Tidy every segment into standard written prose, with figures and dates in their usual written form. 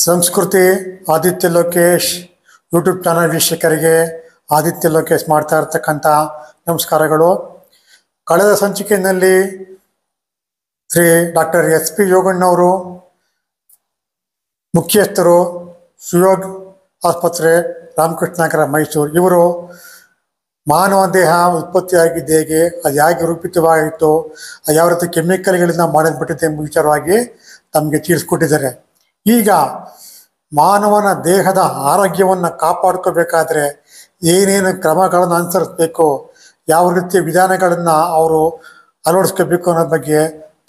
ಸಂಸ್ಕೃತಿ Aditya Lokesh YouTube channel ವೀಕ್ಷಕರಿಗೆ ಆದಿತ್ಯ ಲೋಕೇಶ್ ಮಾಡ್ತಾ ಇರ್ತಕ್ಕಂಥ ನಮಸ್ಕಾರಗಳು. ಕಳೆದ ಸಂಚಿಕೆಯಲ್ಲಿ ಶ್ರೀ ಡಾಕ್ಟರ್ SP ಯೋಗಣ್ಣವರು, ಮುಖ್ಯಸ್ಥರು ಸುಯೋಗ್ ಆಸ್ಪತ್ರೆ, ರಾಮಕೃಷ್ಣ ನಗರ, ಮೈಸೂರು, ಇವರು ಮಾನವ ದೇಹ ಉತ್ಪತ್ತಿಯಾಗಿದ್ದು ಹೇಗೆ, ಅದು ಹೇಗೆ ರೂಪಿತವಾಗಿತ್ತು, ಅದು ಯಾವ ರೀತಿ ಕೆಮಿಕಲ್ಗಳಿಂದ ಮಾಡಲ್ಪಟ್ಟಿದೆ ಎಂಬ ವಿಚಾರವಾಗಿ ತಮಗೆ ತಿಳಿಸ್ಕೊಟ್ಟಿದ್ದಾರೆ. ಈಗ ಮಾನವನ ದೇಹದ ಆರೋಗ್ಯವನ್ನು ಕಾಪಾಡ್ಕೋಬೇಕಾದ್ರೆ ಏನೇನು ಕ್ರಮಗಳನ್ನು ಅನುಸರಿಸಬೇಕು, ಯಾವ ರೀತಿಯ ವಿಧಾನಗಳನ್ನು ಅವರು ಅಳವಡಿಸ್ಕೋಬೇಕು ಅನ್ನೋದ್ರ ಬಗ್ಗೆ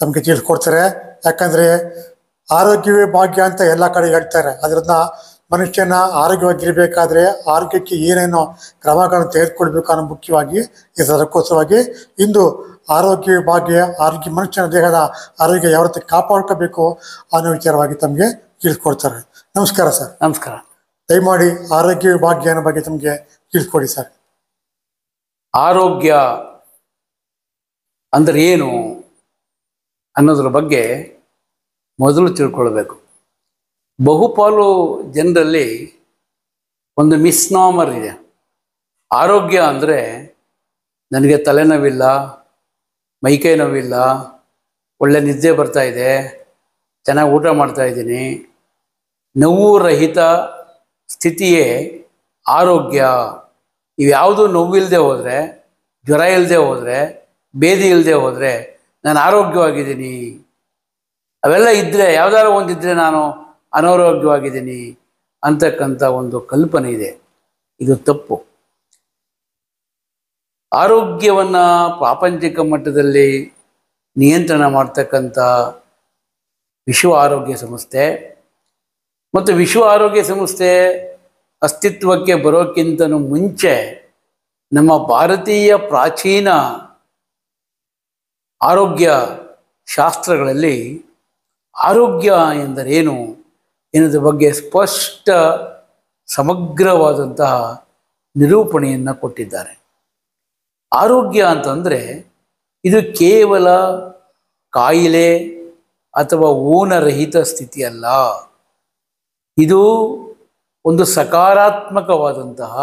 ತಮಗೆ ತಿಳಿಸ್ಕೊಡ್ತಾರೆ. ಯಾಕಂದರೆ ಆರೋಗ್ಯವೇ ಭಾಗ್ಯ ಅಂತ ಎಲ್ಲ ಕಡೆ ಹೇಳ್ತಾರೆ. ಅದರಿಂದ ಮನುಷ್ಯನ ಆರೋಗ್ಯವಾಗಿರಬೇಕಾದ್ರೆ ಆರೋಗ್ಯಕ್ಕೆ ಏನೇನೋ ಕ್ರಮಗಳನ್ನು ತೆಗೆದುಕೊಳ್ಬೇಕು ಅನ್ನೋ ಮುಖ್ಯವಾಗಿ ಅದಕ್ಕೋಸ್ಕರವಾಗಿ ಇಂದು ಆರೋಗ್ಯವೇ ಭಾಗ್ಯ, ಮನುಷ್ಯನ ದೇಹದ ಆರೋಗ್ಯ ಯಾವ ರೀತಿ ಕಾಪಾಡ್ಕೋಬೇಕು ಅನ್ನೋ ವಿಚಾರವಾಗಿ ತಮಗೆ ತಿಳಿಸ್ಕೊಡ್ತಾರೆ. ನಮಸ್ಕಾರ ಸರ್. ನಮಸ್ಕಾರ. ದಯಮಾಡಿ ಆರೋಗ್ಯವೇ ಭಾಗ್ಯ ಅನ್ನೋ ಬಗ್ಗೆ ತಮಗೆ ತಿಳಿಸ್ಕೊಡಿ ಸರ್. ಆರೋಗ್ಯ ಅಂದರೆ ಏನು ಅನ್ನೋದ್ರ ಬಗ್ಗೆ ಮೊದಲು ತಿಳ್ಕೊಳ್ಬೇಕು. ಬಹುಪಾಲು ಜನರಲ್ಲಿ ಒಂದು ಮಿಸ್ನಾಮರ್ ಇದೆ. ಆರೋಗ್ಯ ಅಂದರೆ ನನಗೆ ತಲೆನೋವಿಲ್ಲ, ಮೈಕೈ ನೋವಿಲ್ಲ, ಒಳ್ಳೆ ನಿದ್ದೆ ಬರ್ತಾ ಇದೆ, ಚೆನ್ನಾಗಿ ಊಟ ಮಾಡ್ತಾಯಿದ್ದೀನಿ, ನೋವು ರಹಿತ ಸ್ಥಿತಿಯೇ ಆರೋಗ್ಯ. ಇವ್ಯಾವುದೂ ನೋವಿಲ್ಲದೆ ಹೋದರೆ, ಜ್ವರ ಇಲ್ಲದೆ ಹೋದರೆ, ಬೇದಿ ಇಲ್ಲದೆ ಹೋದರೆ ನಾನು ಆರೋಗ್ಯವಾಗಿದ್ದೀನಿ. ಅವೆಲ್ಲ ಇದ್ದರೆ, ಯಾವುದಾದ್ರು ಒಂದಿದ್ದರೆ ನಾನು ಅನಾರೋಗ್ಯವಾಗಿದ್ದೀನಿ ಅಂತಕ್ಕಂಥ ಒಂದು ಕಲ್ಪನೆ ಇದೆ. ಇದು ತಪ್ಪು. ಆರೋಗ್ಯವನ್ನು ಪ್ರಾಪಂಚಿಕ ಮಟ್ಟದಲ್ಲಿ ನಿಯಂತ್ರಣ ಮಾಡ್ತಕ್ಕಂಥ ವಿಶ್ವ ಆರೋಗ್ಯ ಸಂಸ್ಥೆ ಮತ್ತು ವಿಶ್ವ ಆರೋಗ್ಯ ಸಂಸ್ಥೆ ಅಸ್ತಿತ್ವಕ್ಕೆ ಬರೋಕ್ಕಿಂತನೂ ಮುಂಚೆ ನಮ್ಮ ಭಾರತೀಯ ಪ್ರಾಚೀನ ಆರೋಗ್ಯ ಶಾಸ್ತ್ರಗಳಲ್ಲಿ ಆರೋಗ್ಯ ಎಂದರೇನು ಎನ್ನುವುದ್ರ ಬಗ್ಗೆ ಸ್ಪಷ್ಟ ಸಮಗ್ರವಾದಂತಹ ನಿರೂಪಣೆಯನ್ನು ಕೊಟ್ಟಿದ್ದಾರೆ. ಆರೋಗ್ಯ ಅಂತಂದರೆ ಇದು ಕೇವಲ ಕಾಯಿಲೆ ಅಥವಾ ಊನರಹಿತ ಸ್ಥಿತಿಯಲ್ಲ. ಇದು ಒಂದು ಸಕಾರಾತ್ಮಕವಾದಂತಹ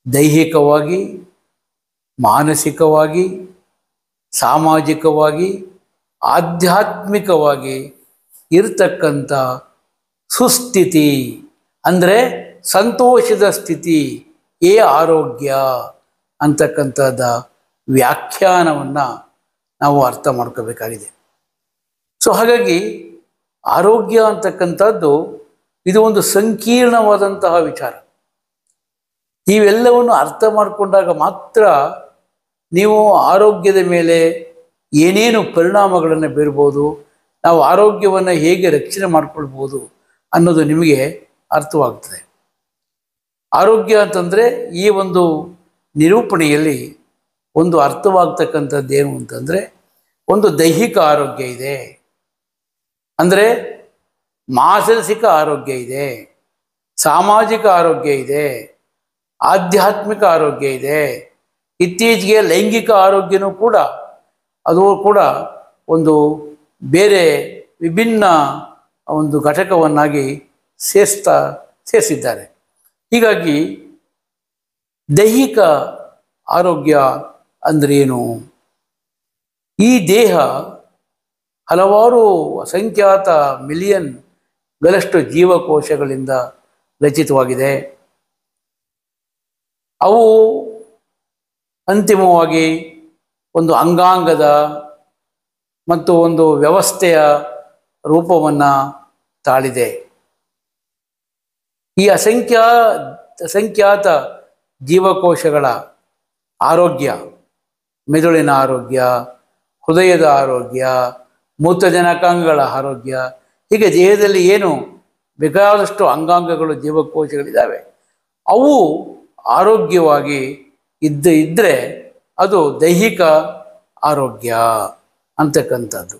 ದೈಹಿಕವಾಗಿ, ಮಾನಸಿಕವಾಗಿ, ಸಾಮಾಜಿಕವಾಗಿ, ಆಧ್ಯಾತ್ಮಿಕವಾಗಿ ಇರತಕ್ಕಂಥ ಸುಸ್ಥಿತಿ, ಅಂದರೆ ಸಂತೋಷದ ಸ್ಥಿತಿ ಏ ಆರೋಗ್ಯ ಅಂತಕ್ಕಂಥದ್ದ ವ್ಯಾಖ್ಯಾನವನ್ನು ನಾವು ಅರ್ಥ ಮಾಡ್ಕೋಬೇಕಾಗಿದೆ. ಸೊ ಹಾಗಾಗಿ ಆರೋಗ್ಯ ಅಂತಕ್ಕಂಥದ್ದು ಇದು ಒಂದು ಸಂಕೀರ್ಣವಾದಂತಹ ವಿಚಾರ. ಇವೆಲ್ಲವನ್ನು ಅರ್ಥ ಮಾಡಿಕೊಂಡಾಗ ಮಾತ್ರ ನೀವು ಆರೋಗ್ಯದ ಮೇಲೆ ಏನೇನು ಪರಿಣಾಮಗಳನ್ನು ಬೀರ್ಬೋದು, ನಾವು ಆರೋಗ್ಯವನ್ನು ಹೇಗೆ ರಕ್ಷಣೆ ಮಾಡಿಕೊಳ್ಬೋದು ಅನ್ನೋದು ನಿಮಗೆ ಅರ್ಥವಾಗ್ತದೆ. ಆರೋಗ್ಯ ಅಂತಂದರೆ ಈ ಒಂದು ನಿರೂಪಣೆಯಲ್ಲಿ ಒಂದು ಅರ್ಥವಾಗ್ತಕ್ಕಂಥದ್ದು ಏನು ಅಂತಂದರೆ, ಒಂದು ದೈಹಿಕ ಆರೋಗ್ಯ ಇದೆ, ಅಂದರೆ ಮಾನಸಿಕ ಆರೋಗ್ಯ ಇದೆ, ಸಾಮಾಜಿಕ ಆರೋಗ್ಯ ಇದೆ, ಆಧ್ಯಾತ್ಮಿಕ ಆರೋಗ್ಯ ಇದೆ, ಇತ್ತೀಚೆಗೆ ಲೈಂಗಿಕ ಆರೋಗ್ಯನೂ ಕೂಡ ಅದು ಕೂಡ ಒಂದು ಬೇರೆ ವಿಭಿನ್ನ ಒಂದು ಘಟಕವನ್ನಾಗಿ ಸೇರಿಸಿದ್ದಾರೆ. ಹೀಗಾಗಿ ದೈಹಿಕ ಆರೋಗ್ಯ ಅಂದ್ರೇನು? ಈ ದೇಹ ಹಲವಾರು ಅಸಂಖ್ಯಾತ ಮಿಲಿಯನ್ಗಳಷ್ಟು ಜೀವಕೋಶಗಳಿಂದ ರಚಿತವಾಗಿದೆ. ಅವು ಅಂತಿಮವಾಗಿ ಒಂದು ಅಂಗಾಂಗದ ಮತ್ತು ಒಂದು ವ್ಯವಸ್ಥೆಯ ರೂಪವನ್ನು ತಾಳಿದೆ. ಈ ಅಸಂಖ್ಯಾತ ಜೀವಕೋಶಗಳ ಆರೋಗ್ಯ, ಮೆದುಳಿನ ಆರೋಗ್ಯ, ಹೃದಯದ ಆರೋಗ್ಯ, ಮೂತ್ರಜನಕಾಂಗಗಳ ಆರೋಗ್ಯ, ಹೀಗೆ ದೇಹದಲ್ಲಿ ಏನು ಬೇಕಾದಷ್ಟು ಅಂಗಾಂಗಗಳು, ಜೀವಕೋಶಗಳಿದ್ದಾವೆ, ಅವು ಆರೋಗ್ಯವಾಗಿ ಇದ್ದರೆ ಅದು ದೈಹಿಕ ಆರೋಗ್ಯ ಅಂತಕ್ಕಂಥದ್ದು.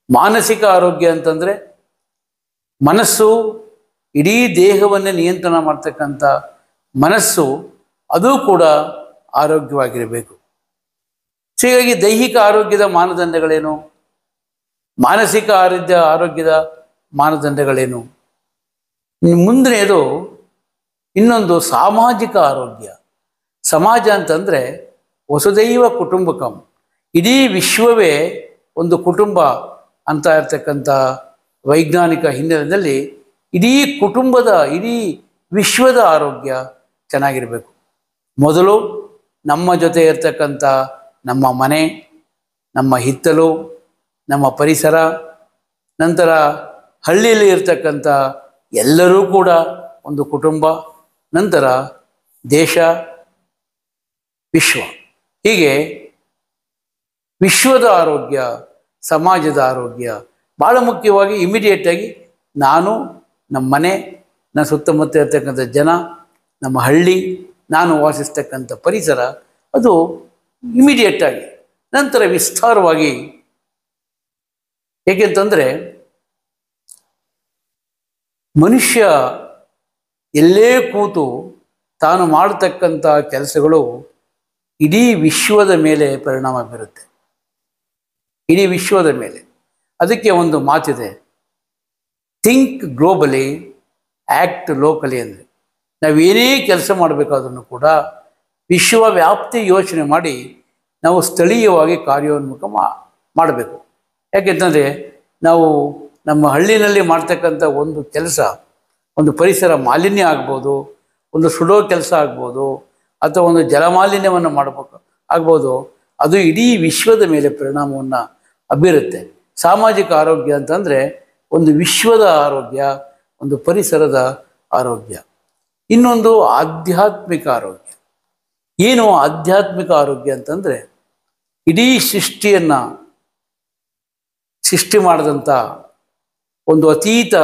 ಮಾನಸಿಕ ಆರೋಗ್ಯ ಅಂತಂದರೆ ಮನಸ್ಸು, ಇಡೀ ದೇಹವನ್ನೇ ನಿಯಂತ್ರಣ ಮಾಡ್ತಕ್ಕಂಥ ಮನಸ್ಸು, ಅದು ಕೂಡ ಆರೋಗ್ಯವಾಗಿರಬೇಕು. ಸೊ ಹೀಗಾಗಿ ದೈಹಿಕ ಆರೋಗ್ಯದ ಮಾನದಂಡಗಳೇನು, ಮಾನಸಿಕ ಆರೋಗ್ಯದ ಮಾನದಂಡಗಳೇನು ಮುಂದಿನದು ಇನ್ನೊಂದು ಸಾಮಾಜಿಕ ಆರೋಗ್ಯ. ಸಮಾಜ ಅಂತಂದರೆ ವಸುದೈವ ಕುಟುಂಬಕಂ, ಇಡೀ ವಿಶ್ವವೇ ಒಂದು ಕುಟುಂಬ ಅಂತ ಇರ್ತಕ್ಕಂಥ ವೈಜ್ಞಾನಿಕ ಹಿನ್ನೆಲೆಯಲ್ಲಿ ಇಡೀ ಕುಟುಂಬದ, ಇಡೀ ವಿಶ್ವದ ಆರೋಗ್ಯ ಚೆನ್ನಾಗಿರಬೇಕು. ಮೊದಲು ನಮ್ಮ ಜೊತೆ ಇರ್ತಕ್ಕಂಥ ನಮ್ಮ ಮನೆ, ನಮ್ಮ ಹಿತ್ತಲು, ನಮ್ಮ ಪರಿಸರ, ನಂತರ ಹಳ್ಳಿಯಲ್ಲಿ ಇರ್ತಕ್ಕಂಥ ಎಲ್ಲರೂ ಕೂಡ ಒಂದು ಕುಟುಂಬ, ನಂತರ ದೇಶ, ವಿಶ್ವ. ಹೀಗೆ ವಿಶ್ವದ ಆರೋಗ್ಯ, ಸಮಾಜದ ಆರೋಗ್ಯ ಭಾಳ ಮುಖ್ಯವಾಗಿ ಇಮಿಡಿಯೇಟಾಗಿ ನಾನು, ನಮ್ಮ ಮನೆ, ನನ್ನ ಸುತ್ತಮುತ್ತ ಇರ್ತಕ್ಕಂಥ ಜನ, ನಮ್ಮ ಹಳ್ಳಿ, ನಾನು ವಾಸಿಸ್ತಕ್ಕಂಥ ಪರಿಸರ, ಅದು ಇಮಿಡಿಯೇಟಾಗಿ. ನಂತರ ವಿಸ್ತಾರವಾಗಿ, ಏಕೆಂತಂದರೆ ಮನುಷ್ಯ ಎಲ್ಲೇ ಕೂತು ತಾನು ಮಾಡತಕ್ಕಂಥ ಕೆಲಸಗಳು ಇಡೀ ವಿಶ್ವದ ಮೇಲೆ ಪರಿಣಾಮ ಬೀರುತ್ತೆ, ಇಡೀ ವಿಶ್ವದ ಮೇಲೆ. ಅದಕ್ಕೆ ಒಂದು ಮಾತಿದೆ, ಥಿಂಕ್ ಗ್ಲೋಬಲಿ, ಆ್ಯಕ್ಟ್ ಲೋಕಲಿ. ಅಂದರೆ ನಾವೇನೇ ಕೆಲಸ ಮಾಡಬೇಕಾದ್ರೂ ಕೂಡ ವಿಶ್ವವ್ಯಾಪ್ತಿ ಯೋಚನೆ ಮಾಡಿ ನಾವು ಸ್ಥಳೀಯವಾಗಿ ಕಾರ್ಯೋನ್ಮುಖ ಮಾಡಬೇಕು. ಯಾಕೆಂತಂದರೆ ನಾವು ನಮ್ಮ ಹಳ್ಳಿನಲ್ಲಿ ಮಾಡ್ತಕ್ಕಂಥ ಒಂದು ಕೆಲಸ, ಒಂದು ಪರಿಸರ ಮಾಲಿನ್ಯ ಆಗ್ಬೋದು, ಒಂದು ಸುಡೋ ಕೆಲಸ ಆಗ್ಬೋದು, ಅಥವಾ ಒಂದು ಜಲಮಾಲಿನ್ಯವನ್ನು ಮಾಡಬೇಕು ಆಗ್ಬೋದು, ಅದು ಇಡೀ ವಿಶ್ವದ ಮೇಲೆ ಪರಿಣಾಮವನ್ನು ಬೀರುತ್ತೆ. ಸಾಮಾಜಿಕ ಆರೋಗ್ಯ ಅಂತಂದರೆ ಒಂದು ವಿಶ್ವದ ಆರೋಗ್ಯ, ಒಂದು ಪರಿಸರದ ಆರೋಗ್ಯ. ಇನ್ನೊಂದು ಆಧ್ಯಾತ್ಮಿಕ ಆರೋಗ್ಯ. ಏನು ಆಧ್ಯಾತ್ಮಿಕ ಆರೋಗ್ಯ ಅಂತಂದರೆ ಇಡೀ ಸೃಷ್ಟಿಯನ್ನು ಸೃಷ್ಟಿ ಮಾಡಿದಂಥ ಒಂದು ಅತೀತ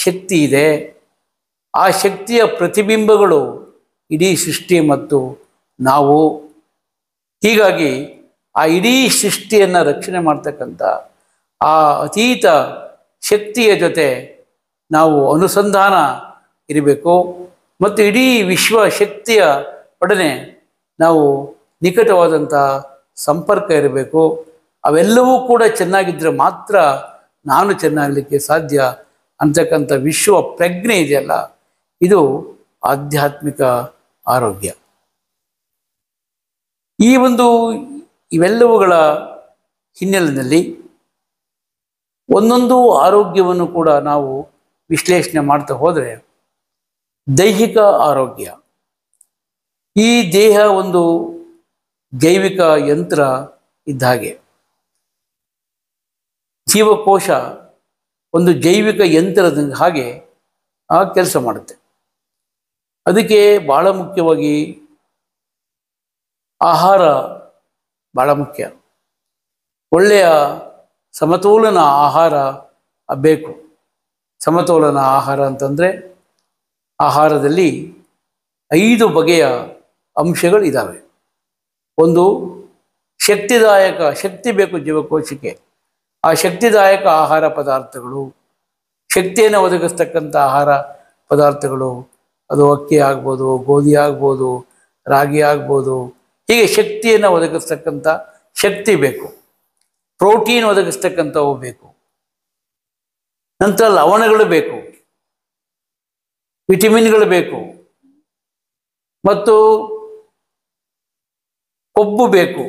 ಶಕ್ತಿ ಇದೆ. ಆ ಶಕ್ತಿಯ ಪ್ರತಿಬಿಂಬಗಳು ಇಡೀ ಸೃಷ್ಟಿ ಮತ್ತು ನಾವು. ಹೀಗಾಗಿ ಆ ಇಡೀ ಸೃಷ್ಟಿಯನ್ನು ರಕ್ಷಣೆ ಮಾಡ್ತಕ್ಕಂಥ ಆ ಅತೀತ ಶಕ್ತಿಯ ಜೊತೆ ನಾವು ಅನುಸಂಧಾನ ಇರಬೇಕು ಮತ್ತು ಇಡೀ ವಿಶ್ವ ಶಕ್ತಿಯ ಒಡನೆ ನಾವು ನಿಕಟವಾದಂಥ ಸಂಪರ್ಕ ಇರಬೇಕು. ಅವೆಲ್ಲವೂ ಕೂಡ ಚೆನ್ನಾಗಿದ್ದರೆ ಮಾತ್ರ ನಾನು ಚೆನ್ನಾಗಲಿಕ್ಕೆ ಸಾಧ್ಯ ಅಂತಕ್ಕಂಥ ವಿಶ್ವ ಪ್ರಜ್ಞೆ ಇದೆಯಲ್ಲ, ಇದು ಆಧ್ಯಾತ್ಮಿಕ ಆರೋಗ್ಯ. ಈ ಒಂದು ಇವೆಲ್ಲವುಗಳ ಹಿನ್ನೆಲೆಯಲ್ಲಿ ಒಂದೊಂದು ಆರೋಗ್ಯವನ್ನು ಕೂಡ ನಾವು ವಿಶ್ಲೇಷಣೆ ಮಾಡ್ತಾ ಹೋದರೆ, ದೈಹಿಕ ಆರೋಗ್ಯ. ಈ ದೇಹ ಒಂದು ಜೈವಿಕ ಯಂತ್ರ ಇದ್ದ ಹಾಗೆ, ಜೀವಕೋಶ ಒಂದು ಜೈವಿಕ ಯಂತ್ರದ ಹಾಗೆ ಕೆಲಸ ಮಾಡುತ್ತೆ. ಅದಕ್ಕೆ ಭಾಳ ಮುಖ್ಯವಾಗಿ ಆಹಾರ ಭಾಳ ಮುಖ್ಯ. ಒಳ್ಳೆಯ ಸಮತೋಲನ ಆಹಾರ ಬೇಕು. ಸಮತೋಲನ ಆಹಾರ ಅಂತಂದರೆ ಆಹಾರದಲ್ಲಿ 5 ಬಗೆಯ ಅಂಶಗಳಿದ್ದಾವೆ. ಒಂದು ಶಕ್ತಿದಾಯಕ, ಶಕ್ತಿ ಬೇಕು ಜೀವಕೋಶಕ್ಕೆ. ಆ ಶಕ್ತಿದಾಯಕ ಆಹಾರ ಪದಾರ್ಥಗಳು, ಶಕ್ತಿಯನ್ನು ಒದಗಿಸ್ತಕ್ಕಂಥ ಆಹಾರ ಪದಾರ್ಥಗಳು, ಅದು ಅಕ್ಕಿ ಆಗ್ಬೋದು, ಗೋಧಿ ಆಗ್ಬೋದು, ರಾಗಿ ಆಗ್ಬೋದು. ಹೀಗೆ ಶಕ್ತಿಯನ್ನು ಒದಗಿಸ್ತಕ್ಕಂಥ ಶಕ್ತಿ ಬೇಕು. ಪ್ರೋಟೀನ್ ಒದಗಿಸ್ತಕ್ಕಂಥವು ಬೇಕು. ನಂತರ ಲವಣಗಳು ಬೇಕು, ವಿಟಮಿನ್ಗಳು ಬೇಕು, ಮತ್ತು ಕೊಬ್ಬು ಬೇಕು,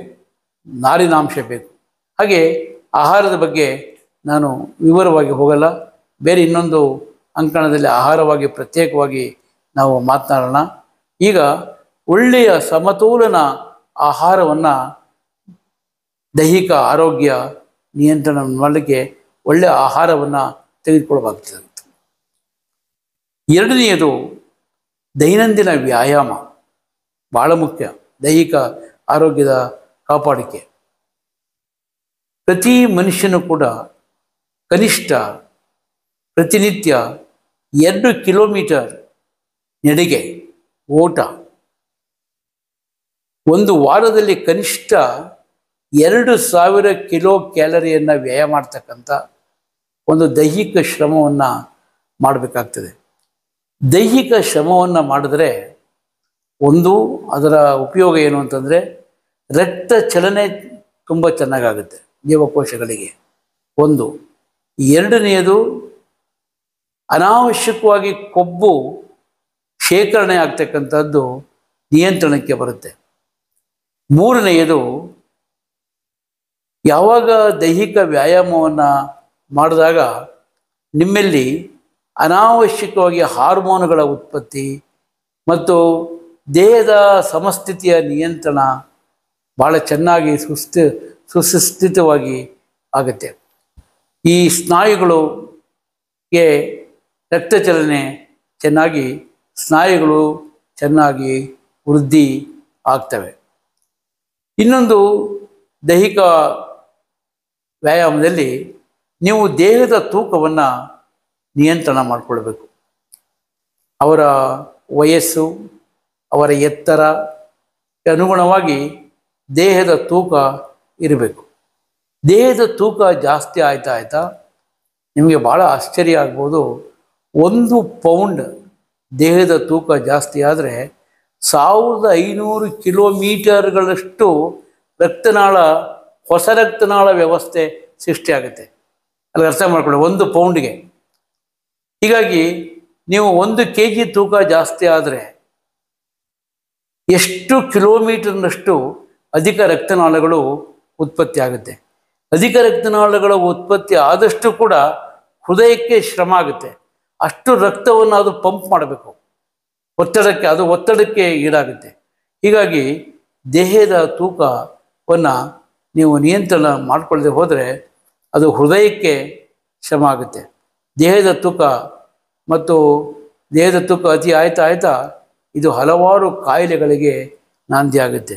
ನಾರಿನಾಂಶ ಬೇಕು. ಹಾಗೆ ಆಹಾರದ ಬಗ್ಗೆ ನಾನು ವಿವರವಾಗಿ ಹೋಗಲ್ಲ. ಬೇರೆ ಇನ್ನೊಂದು ಅಂಕಣದಲ್ಲಿ ಆಹಾರವಾಗಿ ಪ್ರತ್ಯೇಕವಾಗಿ ನಾವು ಮಾತನಾಡೋಣ. ಈಗ ಒಳ್ಳೆಯ ಸಮತೋಲನ ಆಹಾರವನ್ನು, ದೈಹಿಕ ಆರೋಗ್ಯ ನಿಯಂತ್ರಣ ಮಾಡಲಿಕ್ಕೆ ಒಳ್ಳೆಯ ಆಹಾರವನ್ನು ತೆಗೆದುಕೊಳ್ಳಬೇಕಾಗ್ತದೆ. ಎರಡನೆಯದು ದೈನಂದಿನ ವ್ಯಾಯಾಮ ಭಾಳ ಮುಖ್ಯ ದೈಹಿಕ ಆರೋಗ್ಯದ ಕಾಪಾಡಿಕೆ. ಪ್ರತಿ ಮನುಷ್ಯನು ಕೂಡ ಕನಿಷ್ಠ ಪ್ರತಿನಿತ್ಯ 2 ಕಿಲೋಮೀಟರ್ ನಡಿಗೆ, ಓಟ, ಒಂದು ವಾರದಲ್ಲಿ ಕನಿಷ್ಠ 2000 ಕಿಲೋ ಕ್ಯಾಲರಿಯನ್ನು ವ್ಯಯ ಮಾಡ್ತಕ್ಕಂಥ ಒಂದು ದೈಹಿಕ ಶ್ರಮವನ್ನು ಮಾಡಬೇಕಾಗ್ತದೆ. ದೈಹಿಕ ಶ್ರಮವನ್ನು ಮಾಡಿದ್ರೆ ಒಂದು ಅದರ ಉಪಯೋಗ ಏನು ಅಂತಂದರೆ ರಕ್ತ ಚಲನೆ ತುಂಬ ಚೆನ್ನಾಗಾಗುತ್ತೆ ಜೀವಕೋಶಗಳಿಗೆ ಒಂದು. ಎರಡನೆಯದು ಅನಾವಶ್ಯಕವಾಗಿ ಕೊಬ್ಬು ಶೇಖರಣೆ ಆಗ್ತಕ್ಕಂಥದ್ದು ನಿಯಂತ್ರಣಕ್ಕೆ ಬರುತ್ತೆ. ಮೂರನೆಯದು, ಯಾವಾಗ ದೈಹಿಕ ವ್ಯಾಯಾಮವನ್ನು ಮಾಡಿದಾಗ ನಿಮ್ಮಲ್ಲಿ ಅನಾವಶ್ಯಕವಾಗಿ ಹಾರ್ಮೋನುಗಳ ಉತ್ಪತ್ತಿ ಮತ್ತು ದೇಹದ ಸಮಸ್ಥಿತಿಯ ನಿಯಂತ್ರಣ ಭಾಳ ಚೆನ್ನಾಗಿ ಸುಸ್ಥಿತವಾಗಿ ಆಗುತ್ತೆ. ಈ ಸ್ನಾಯುಗಳಿಗೆ ರಕ್ತ ಚಲನೆ ಚೆನ್ನಾಗಿ, ಸ್ನಾಯುಗಳು ಚೆನ್ನಾಗಿ ವೃದ್ಧಿ ಆಗ್ತವೆ. ಇನ್ನೊಂದು, ದೈಹಿಕ ವ್ಯಾಯಾಮದಲ್ಲಿ ನೀವು ದೇಹದ ತೂಕವನ್ನು ನಿಯಂತ್ರಣ ಮಾಡಿಕೊಳ್ಬೇಕು. ಅವರ ವಯಸ್ಸು, ಅವರ ಎತ್ತರ ಅನುಗುಣವಾಗಿ ದೇಹದ ತೂಕ ಇರಬೇಕು. ದೇಹದ ತೂಕ ಜಾಸ್ತಿ ಆಯ್ತಾ ನಿಮಗೆ ಭಾಳ ಆಶ್ಚರ್ಯ ಆಗ್ಬೋದು. 1 ಪೌಂಡ್ ದೇಹದ ತೂಕ ಜಾಸ್ತಿ ಆದರೆ 1500 ಕಿಲೋಮೀಟರ್ಗಳಷ್ಟು ರಕ್ತನಾಳ, ಹೊಸ ರಕ್ತನಾಳ ವ್ಯವಸ್ಥೆ ಸೃಷ್ಟಿಯಾಗುತ್ತೆ. ಅಲ್ಲಿ ಅರ್ಥ ಮಾಡ್ಕೊಳ್ಳಿ, 1 ಪೌಂಡ್ಗೆ. ಹೀಗಾಗಿ ನೀವು 1 kg ತೂಕ ಜಾಸ್ತಿ ಆದರೆ ಎಷ್ಟು ಕಿಲೋಮೀಟರ್ನಷ್ಟು ಅಧಿಕ ರಕ್ತನಾಳಗಳು ಉತ್ಪತ್ತಿ ಆಗುತ್ತೆ. ಅಧಿಕ ರಕ್ತನಾಳಗಳ ಉತ್ಪತ್ತಿ ಆದಷ್ಟು ಕೂಡ ಹೃದಯಕ್ಕೆ ಶ್ರಮ ಆಗುತ್ತೆ. ಅಷ್ಟು ರಕ್ತವನ್ನು ಅದು ಪಂಪ್ ಮಾಡಬೇಕು, ಒತ್ತಡಕ್ಕೆ ಈಡಾಗುತ್ತೆ. ಹೀಗಾಗಿ ದೇಹದ ತೂಕವನ್ನು ನೀವು ನಿಯಂತ್ರಣ ಮಾಡಿಕೊಳ್ಳದೆ ಹೋದರೆ ಅದು ಹೃದಯಕ್ಕೆ ಶ್ರಮ ಆಗುತ್ತೆ. ದೇಹದ ತೂಕ ಅತಿ ಆಯ್ತಾ ಇದು ಹಲವಾರು ಕಾಯಿಲೆಗಳಿಗೆ ನಾಂದಿಯಾಗುತ್ತೆ.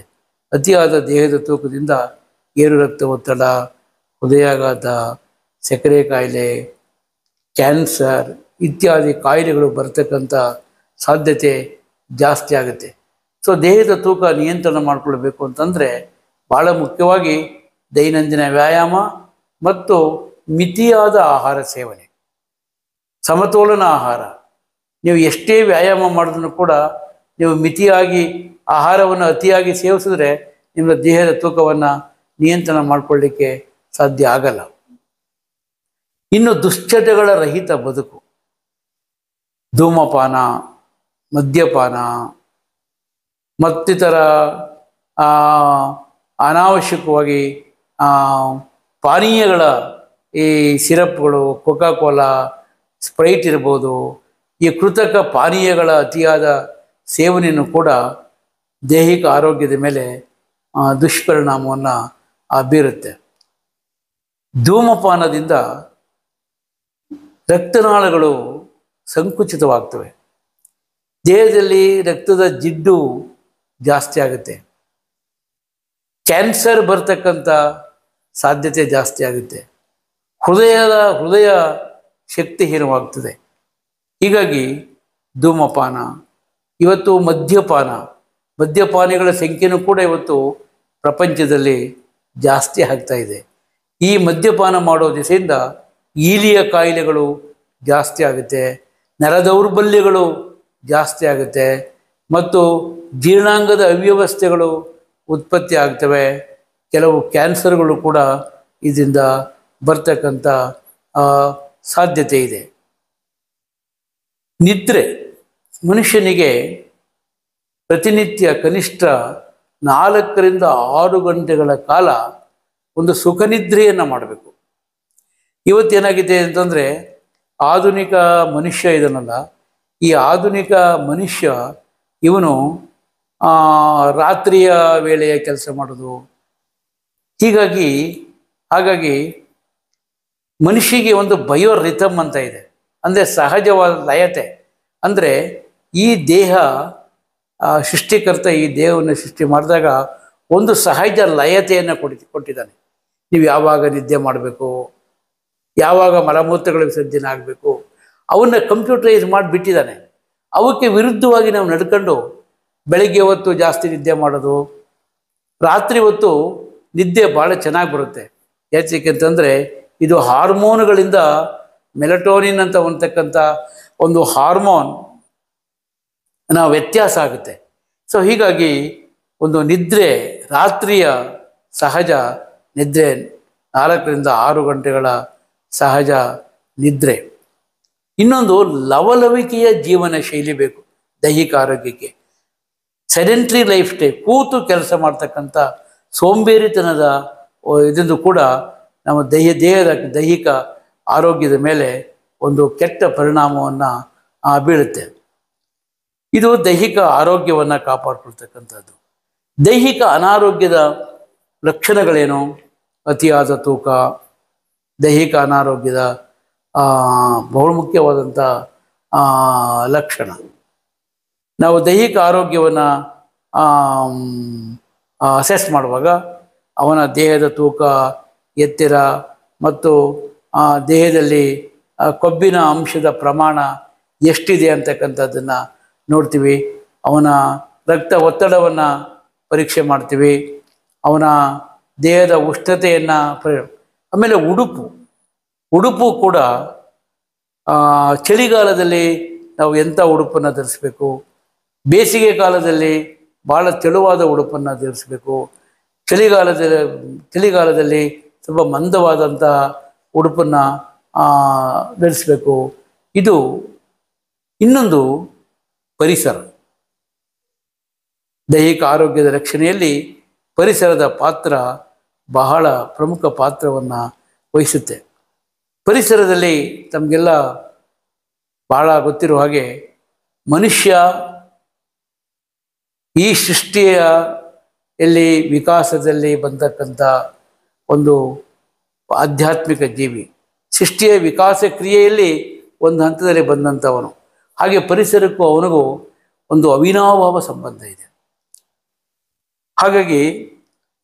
ಅತಿಯಾದ ದೇಹದ ತೂಕದಿಂದ ಏರು ರಕ್ತ ಒತ್ತಡ, ಹೃದಯಾಘಾತ, ಸಕ್ಕರೆ ಕಾಯಿಲೆ, ಕ್ಯಾನ್ಸರ್ ಇತ್ಯಾದಿ ಕಾಯಿಲೆಗಳು ಬರ್ತಕ್ಕಂಥ ಸಾಧ್ಯತೆ ಜಾಸ್ತಿ ಆಗುತ್ತೆ. ಸೊ ದೇಹದ ತೂಕ ನಿಯಂತ್ರಣ ಮಾಡಿಕೊಳ್ಬೇಕು ಅಂತಂದರೆ ಭಾಳ ಮುಖ್ಯವಾಗಿ ದೈನಂದಿನ ವ್ಯಾಯಾಮ ಮತ್ತು ಮಿತಿಯಾದ ಆಹಾರ ಸೇವನೆ, ಸಮತೋಲನ ಆಹಾರ. ನೀವು ಎಷ್ಟೇ ವ್ಯಾಯಾಮ ಮಾಡಿದ್ರೂ ಕೂಡ ನೀವು ಮಿತಿಯಾಗಿ ಆಹಾರವನ್ನು ಅತಿಯಾಗಿ ಸೇವಿಸಿದ್ರೆ ನಿಮ್ಮ ದೇಹದ ತೂಕವನ್ನು ನಿಯಂತ್ರಣ ಮಾಡಿಕೊಳ್ಳಿಕ್ಕೆ ಸಾಧ್ಯ ಆಗಲ್ಲ. ಇನ್ನು ದುಶ್ಚಟಗಳ ರಹಿತ ಬದುಕು, ಧೂಮಪಾನ, ಮದ್ಯಪಾನ ಮತ್ತಿತರ ಅನಾವಶ್ಯಕವಾಗಿ ಪಾನೀಯಗಳ ಈ ಸಿರಪ್ಗಳು, ಕೋಕಾ ಕೋಲಾ, ಸ್ಪ್ರೈಟ್ ಇರ್ಬೋದು, ಈ ಕೃತಕ ಪಾನೀಯಗಳ ಅತಿಯಾದ ಸೇವನೆಯೂ ಕೂಡ ದೈಹಿಕ ಆರೋಗ್ಯದ ಮೇಲೆ ದುಷ್ಪರಿಣಾಮವನ್ನು ಬೀರುತ್ತೆ. ಧೂಮಪಾನದಿಂದ ರಕ್ತನಾಳಗಳು ಸಂಕುಚಿತವಾಗ್ತವೆ, ದೇಹದಲ್ಲಿ ರಕ್ತದ ಜಿಡ್ಡು ಜಾಸ್ತಿ ಆಗುತ್ತೆ, ಕ್ಯಾನ್ಸರ್ ಬರ್ತಕ್ಕಂಥ ಸಾಧ್ಯತೆ ಜಾಸ್ತಿ ಆಗುತ್ತೆ, ಹೃದಯ ಶಕ್ತಿಹೀನವಾಗ್ತದೆ. ಹೀಗಾಗಿ ಧೂಮಪಾನ, ಇವತ್ತು ಮದ್ಯಪಾನಿಗಳ ಸಂಖ್ಯೆಯೂ ಕೂಡ ಇವತ್ತು ಪ್ರಪಂಚದಲ್ಲಿ ಜಾಸ್ತಿ ಆಗ್ತಾ ಇದೆ. ಈ ಮದ್ಯಪಾನ ಮಾಡೋ ದಿಸೆಯಿಂದ ಈಲಿಯ ಕಾಯಿಲೆಗಳು ಜಾಸ್ತಿ ಆಗುತ್ತೆ, ನರ ದೌರ್ಬಲ್ಯಗಳು ಜಾಸ್ತಿ ಆಗುತ್ತೆ ಮತ್ತು ಜೀರ್ಣಾಂಗದ ಅವ್ಯವಸ್ಥೆಗಳು ಉತ್ಪತ್ತಿ ಆಗ್ತವೆ. ಕೆಲವು ಕ್ಯಾನ್ಸರ್ಗಳು ಕೂಡ ಇದರಿಂದ ಬರ್ತಕ್ಕಂಥ ಸಾಧ್ಯತೆ ಇದೆ. ನಿದ್ರೆ, ಮನುಷ್ಯನಿಗೆ ಪ್ರತಿನಿತ್ಯ ಕನಿಷ್ಠ 4 ರಿಂದ 6 ಗಂಟೆಗಳ ಕಾಲ ಒಂದು ಸುಖ ನಿದ್ರೆಯನ್ನು ಮಾಡಬೇಕು. ಇವತ್ತೇನಾಗಿದೆ ಅಂತಂದರೆ ಆಧುನಿಕ ಮನುಷ್ಯ ಇದನ್ನಲ್ಲ, ಈ ಆಧುನಿಕ ಮನುಷ್ಯ ಇವನು ರಾತ್ರಿಯ ವೇಳೆಯ ಕೆಲಸ ಮಾಡೋದು. ಹಾಗಾಗಿ ಮನುಷ್ಯಗೆ ಒಂದು ಬಯೋ ರಿಥಮ್ ಅಂತ ಇದೆ, ಅಂದರೆ ಸಹಜವಾದ ಲಯತೆ. ಅಂದರೆ ಈ ದೇಹ ಸೃಷ್ಟಿಕರ್ತ ಈ ದೇಹವನ್ನು ಸೃಷ್ಟಿ ಮಾಡಿದಾಗ ಒಂದು ಸಹಜ ಲಯತೆಯನ್ನು ಕೊಟ್ಟಿದ್ದಾನೆ. ನೀವು ಯಾವಾಗ ನಿದ್ದೆ ಮಾಡಬೇಕು, ಯಾವಾಗ ಮಲಮೂತ್ರಗಳ ವಿಸರ್ಜನೆ ಆಗಬೇಕು, ಅವನ್ನ ಕಂಪ್ಯೂಟರೈಸ್ ಮಾಡಿಬಿಟ್ಟಿದ್ದಾನೆ. ಅವಕ್ಕೆ ವಿರುದ್ಧವಾಗಿ ನಾವು ನಡ್ಕೊಂಡು ಬೆಳಗ್ಗೆ ಹೊತ್ತು ಜಾಸ್ತಿ ನಿದ್ದೆ ಮಾಡೋದು, ರಾತ್ರಿ ಹೊತ್ತು ನಿದ್ದೆ ಭಾಳ ಚೆನ್ನಾಗಿ ಬರುತ್ತೆ. ಯಾಕೆಂತಂದರೆ ಇದು ಹಾರ್ಮೋನುಗಳಿಂದ ಮೆಲಟೋನಿನ್ ಅಂತ ಅಂತಕ್ಕಂಥ ಒಂದು ಹಾರ್ಮೋನ್ ವ್ಯತ್ಯಾಸ ಆಗುತ್ತೆ. ಸೊ ಹೀಗಾಗಿ ಒಂದು ನಿದ್ರೆ, ರಾತ್ರಿಯ ಸಹಜ ನಿದ್ರೆ 4 ರಿಂದ 6 ಗಂಟೆಗಳ ಸಹಜ ನಿದ್ರೆ. ಇನ್ನೊಂದು ಲವಲವಿಕೆಯ ಜೀವನ ಶೈಲಿ ಬೇಕು ದೈಹಿಕ ಆರೋಗ್ಯಕ್ಕೆ. ಸೆಡೆಂಟ್ರಿ ಲೈಫ್ ಸ್ಟೈಲ್, ಕೂತು ಕೆಲಸ ಮಾಡ್ತಕ್ಕಂಥ ಸೋಂಬೇರಿತನದ ಇದನ್ನು ಕೂಡ ನಮ್ಮ ದೇಹದ ದೈಹಿಕ ಆರೋಗ್ಯದ ಮೇಲೆ ಒಂದು ಕೆಟ್ಟ ಪರಿಣಾಮವನ್ನು ಬೀಳುತ್ತೆ. ಇದು ದೈಹಿಕ ಆರೋಗ್ಯವನ್ನು ಕಾಪಾಡಿಕೊಳ್ತಕ್ಕಂಥದ್ದು. ದೈಹಿಕ ಅನಾರೋಗ್ಯದ ಲಕ್ಷಣಗಳೇನು? ಅತಿಯಾದ ತೂಕ ದೈಹಿಕ ಅನಾರೋಗ್ಯದ ಬಹುಮುಖ್ಯವಾದಂಥ ಲಕ್ಷಣ. ನಾವು ದೈಹಿಕ ಆರೋಗ್ಯವನ್ನು ಅಸೆಸ್ ಮಾಡುವಾಗ ಅವನ ದೇಹದ ತೂಕ, ಎತ್ತರ ಮತ್ತು ದೇಹದಲ್ಲಿ ಕೊಬ್ಬಿನ ಅಂಶದ ಪ್ರಮಾಣ ಎಷ್ಟಿದೆ ಅಂತಕ್ಕಂಥದ್ದನ್ನು ನೋಡ್ತೀವಿ. ಅವನ ರಕ್ತ ಒತ್ತಡವನ್ನು ಪರೀಕ್ಷೆ ಮಾಡ್ತೀವಿ. ಅವನ ದೇಹದ ಉಷ್ಣತೆಯನ್ನು ಆಮೇಲೆ ಉಡುಪು ಕೂಡ ಚಳಿಗಾಲದಲ್ಲಿ ನಾವು ಎಂಥ ಉಡುಪನ್ನು ಧರಿಸ್ಬೇಕು, ಬೇಸಿಗೆ ಕಾಲದಲ್ಲಿ ಭಾಳ ತೆಳುವಾದ ಉಡುಪನ್ನು ಧರಿಸಬೇಕು, ಚಳಿಗಾಲದಲ್ಲಿ ಸ್ವಲ್ಪ ಮಂದವಾದಂಥ ಉಡುಪನ್ನು ಧರಿಸಬೇಕು. ಇದು ಇನ್ನೊಂದು ಪರಿಸರ. ದೈಹಿಕ ಆರೋಗ್ಯದ ರಕ್ಷಣೆಯಲ್ಲಿ ಪರಿಸರದ ಪಾತ್ರ ಬಹಳ ಪ್ರಮುಖ ಪಾತ್ರವನ್ನು ವಹಿಸುತ್ತೆ. ಪರಿಸರದಲ್ಲಿ ತಮಗೆಲ್ಲ ಬಹಳ ಗೊತ್ತಿರುವ ಹಾಗೆ ಮನುಷ್ಯ ಈ ಸೃಷ್ಟಿಯಲ್ಲಿ ವಿಕಾಸದಲ್ಲಿ ಬಂದಕ್ಕಂಥ ಒಂದು ಆಧ್ಯಾತ್ಮಿಕ ಜೀವಿ. ಸೃಷ್ಟಿಯ ವಿಕಾಸ ಕ್ರಿಯೆಯಲ್ಲಿ ಒಂದು ಹಂತದಲ್ಲಿ ಬಂದಂಥವನು. ಹಾಗೆ ಪರಿಸರಕ್ಕೂ ಅವನಿಗೂ ಒಂದು ಅವಿನಾಭಾವ ಸಂಬಂಧ ಇದೆ. ಹಾಗಾಗಿ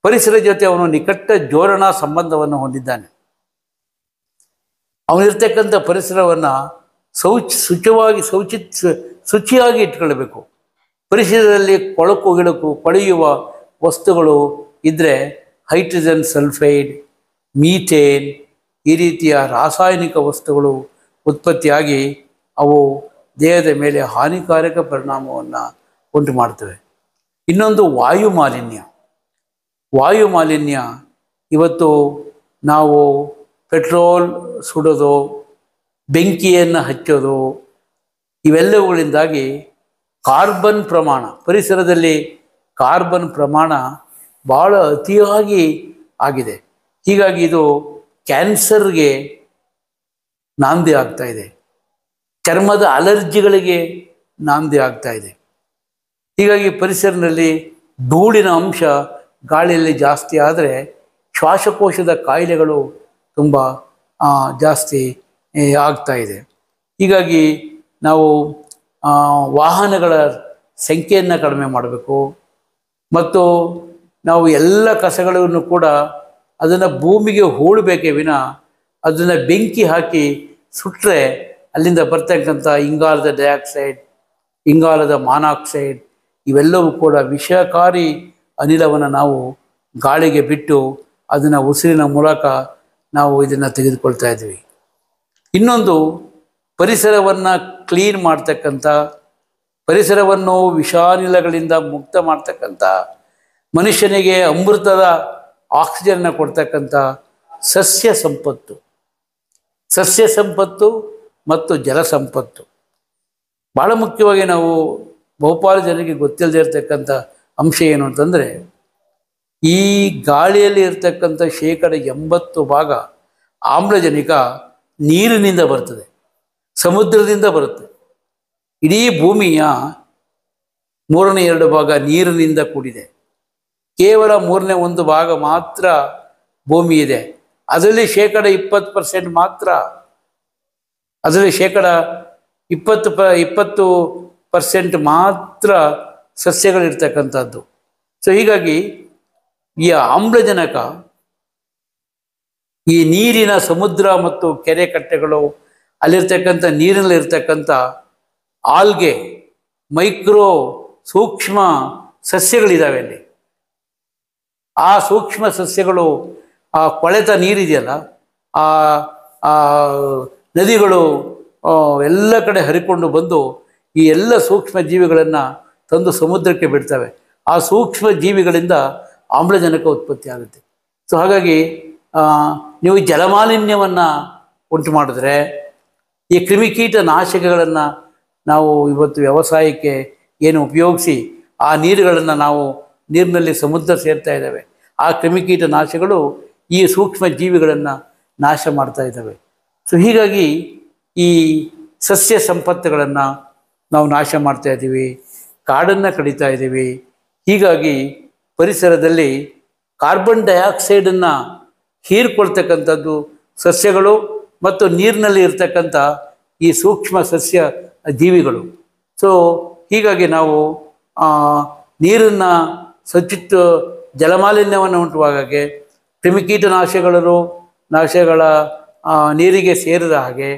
ಪರಿಸರ ಜೊತೆ ಅವನು ನಿಕಟ ಜೋಡಣಾ ಸಂಬಂಧವನ್ನು ಹೊಂದಿದ್ದಾನೆ. ಅವನಿರ್ತಕ್ಕಂಥ ಪರಿಸರವನ್ನು ಶುಚಿಯಾಗಿ ಇಟ್ಕೊಳ್ಬೇಕು. ಪರಿಸರದಲ್ಲಿ ಕೊಳೆಯುವ ವಸ್ತುಗಳು ಇದ್ದರೆ ಹೈಡ್ರೋಜನ್ ಸಲ್ಫೈಡ್, ಮೀಥೇನ್ ಈ ರೀತಿಯ ರಾಸಾಯನಿಕ ವಸ್ತುಗಳು ಉತ್ಪತ್ತಿಯಾಗಿ ಅವು ದೇಹದ ಮೇಲೆ ಹಾನಿಕಾರಕ ಪರಿಣಾಮವನ್ನು ಉಂಟು ಮಾಡ್ತವೆ. ಇನ್ನೊಂದು ವಾಯು ಮಾಲಿನ್ಯ. ಇವತ್ತು ನಾವು ಪೆಟ್ರೋಲ್ ಸುಡೋದು, ಬೆಂಕಿಯನ್ನು ಹಚ್ಚೋದು, ಇವೆಲ್ಲವುಗಳಿಂದಾಗಿ ಕಾರ್ಬನ್ ಪ್ರಮಾಣ, ಪರಿಸರದಲ್ಲಿ ಕಾರ್ಬನ್ ಪ್ರಮಾಣ ಭಾಳ ಅತಿಯಾಗಿ ಆಗಿದೆ. ಹೀಗಾಗಿ ಇದು ಕ್ಯಾನ್ಸರ್ಗೆ ನಾಂದಿ ಆಗ್ತಾ ಇದೆ, ಚರ್ಮದ ಅಲರ್ಜಿಗಳಿಗೆ ನಾಂದಿ ಆಗ್ತಾ ಇದೆ. ಹೀಗಾಗಿ ಪರಿಸರದಲ್ಲಿ ಧೂಳಿನ ಅಂಶ ಗಾಳಿಯಲ್ಲಿ ಜಾಸ್ತಿ ಆದರೆ ಶ್ವಾಸಕೋಶದ ಕಾಯಿಲೆಗಳು ತುಂಬ ಜಾಸ್ತಿ ಆಗ್ತಾ ಇದೆ. ಹೀಗಾಗಿ ನಾವು ವಾಹನಗಳ ಸಂಖ್ಯೆಯನ್ನು ಕಡಿಮೆ ಮಾಡಬೇಕು. ಮತ್ತು ನಾವು ಎಲ್ಲ ಕಸಗಳನ್ನು ಕೂಡ ಅದನ್ನು ಭೂಮಿಗೆ ಹೂಳಬೇಕೇ ವಿನ ಅದನ್ನು ಬೆಂಕಿ ಹಾಕಿ ಸುಟ್ಟರೆ ಅಲ್ಲಿಂದ ಬರ್ತಕ್ಕಂಥ ಇಂಗಾಲದ ಡೈಆಕ್ಸೈಡ್, ಇಂಗಾಲದ ಮಾನಾಕ್ಸೈಡ್ ಇವೆಲ್ಲವೂ ಕೂಡ ವಿಷಕಾರಿ ಅನಿಲವನ್ನು ನಾವು ಗಾಳಿಗೆ ಬಿಟ್ಟು ಅದನ್ನು ಉಸಿರಿನ ಮೂಲಕ ನಾವು ಇದನ್ನು ತೆಗೆದುಕೊಳ್ತಾ ಇದ್ವಿ. ಇನ್ನೊಂದು ಪರಿಸರವನ್ನು ಕ್ಲೀನ್ ಮಾಡ್ತಕ್ಕಂಥ, ಪರಿಸರವನ್ನು ವಿಷಾನಿಲಗಳಿಂದ ಮುಕ್ತ ಮಾಡ್ತಕ್ಕಂಥ, ಮನುಷ್ಯನಿಗೆ ಅಮೃತದ ಆಕ್ಸಿಜನ್ನ ಕೊಡ್ತಕ್ಕಂಥ ಸಸ್ಯ ಸಂಪತ್ತು ಮತ್ತು ಜಲ ಸಂಪತ್ತು ಭಾಳ ಮುಖ್ಯವಾಗಿ ನಾವು ಬಹುಪಾಲು ಜನರಿಗೆ ಗೊತ್ತಿಲ್ಲದೆ ಇರತಕ್ಕಂಥ ಅಂಶ ಏನು ಅಂತಂದರೆ, ಈ ಗಾಳಿಯಲ್ಲಿ ಇರ್ತಕ್ಕಂಥ 80% ಆಮ್ಲಜನಕ ನೀರಿನಿಂದ ಬರ್ತದೆ, ಸಮುದ್ರದಿಂದ ಬರುತ್ತೆ. ಇಡೀ ಭೂಮಿಯ 3/2 ನೀರಿನಿಂದ ಕೂಡಿದೆ. ಕೇವಲ 1/3 ಮಾತ್ರ ಭೂಮಿ ಇದೆ. ಅದರಲ್ಲಿ 20% ಮಾತ್ರ, ಅದರಲ್ಲಿ 20% ಮಾತ್ರ ಸಸ್ಯಗಳಿರ್ತಕ್ಕಂಥದ್ದು. ಸೊ ಹೀಗಾಗಿ ಈ ಆಮ್ಲಜನಕ ಈ ನೀರಿನ ಸಮುದ್ರ ಮತ್ತು ಕೆರೆ ಕಟ್ಟೆಗಳು ಅಲ್ಲಿರ್ತಕ್ಕಂಥ ನೀರಿನಲ್ಲಿರ್ತಕ್ಕಂಥ ಆಲ್ಗೆ, ಮೈಕ್ರೋ ಸೂಕ್ಷ್ಮ ಸಸ್ಯಗಳಿದ್ದಾವೆ ಅಲ್ಲಿ. ಆ ಸೂಕ್ಷ್ಮ ಸಸ್ಯಗಳು ಆ ಕೊಳೆತ ನೀರಿದೆಯಲ್ಲ, ಆ ನದಿಗಳು ಎಲ್ಲ ಕಡೆ ಹರಿಕೊಂಡು ಬಂದು ಈ ಎಲ್ಲ ಸೂಕ್ಷ್ಮ ಜೀವಿಗಳನ್ನು ತಂದು ಸಮುದ್ರಕ್ಕೆ ಬಿಡ್ತವೆ. ಆ ಸೂಕ್ಷ್ಮ ಜೀವಿಗಳಿಂದ ಆಮ್ಲಜನಕ ಉತ್ಪತ್ತಿ ಆಗುತ್ತೆ. ಸೊ ಹಾಗಾಗಿ ನೀವು ಜಲಮಾಲಿನ್ಯವನ್ನು ಉಂಟು ಮಾಡಿದ್ರೆ ಈ ಕ್ರಿಮಿಕೀಟ ನಾಶಕಗಳನ್ನು ನಾವು ಇವತ್ತು ವ್ಯವಸಾಯಕ್ಕೆ ಏನು ಉಪಯೋಗಿಸಿ ಆ ನೀರುಗಳನ್ನು ನಾವು ನೀರಿನಲ್ಲಿ ಸಮುದ್ರ ಸೇರ್ತಾ ಇದ್ದಾವೆ. ಆ ಕ್ರಿಮಿಕೀಟ ನಾಶಗಳು ಈ ಸೂಕ್ಷ್ಮ ಜೀವಿಗಳನ್ನು ನಾಶ ಮಾಡ್ತಾ ಇದ್ದಾವೆ. ಸೊ ಹೀಗಾಗಿ ಈ ಸಸ್ಯ ಸಂಪತ್ತುಗಳನ್ನು ನಾವು ನಾಶ ಮಾಡ್ತಾ ಇದ್ದೀವಿ, ಕಾಡನ್ನು ಕಡಿತಾ ಇದ್ದೀವಿ. ಹೀಗಾಗಿ ಪರಿಸರದಲ್ಲಿ ಕಾರ್ಬನ್ ಡೈಆಕ್ಸೈಡನ್ನು ಹೀರ್ಕೊಳ್ತಕ್ಕಂಥದ್ದು ಸಸ್ಯಗಳು ಮತ್ತು ನೀರಿನಲ್ಲಿ ಇರ್ತಕ್ಕಂಥ ಈ ಸೂಕ್ಷ್ಮ ಸಸ್ಯ ಜೀವಿಗಳು. ಸೊ ಹೀಗಾಗಿ ನಾವು ನೀರನ್ನು ಸ್ವಚ್ಛ ಜಲಮಾಲಿನ್ಯವನ್ನು ಉಂಟುವಾಗಕ್ಕೆ ನಾಶಗಳ ನೀರಿಗೆ ಸೇರಿದ ಹಾಗೆ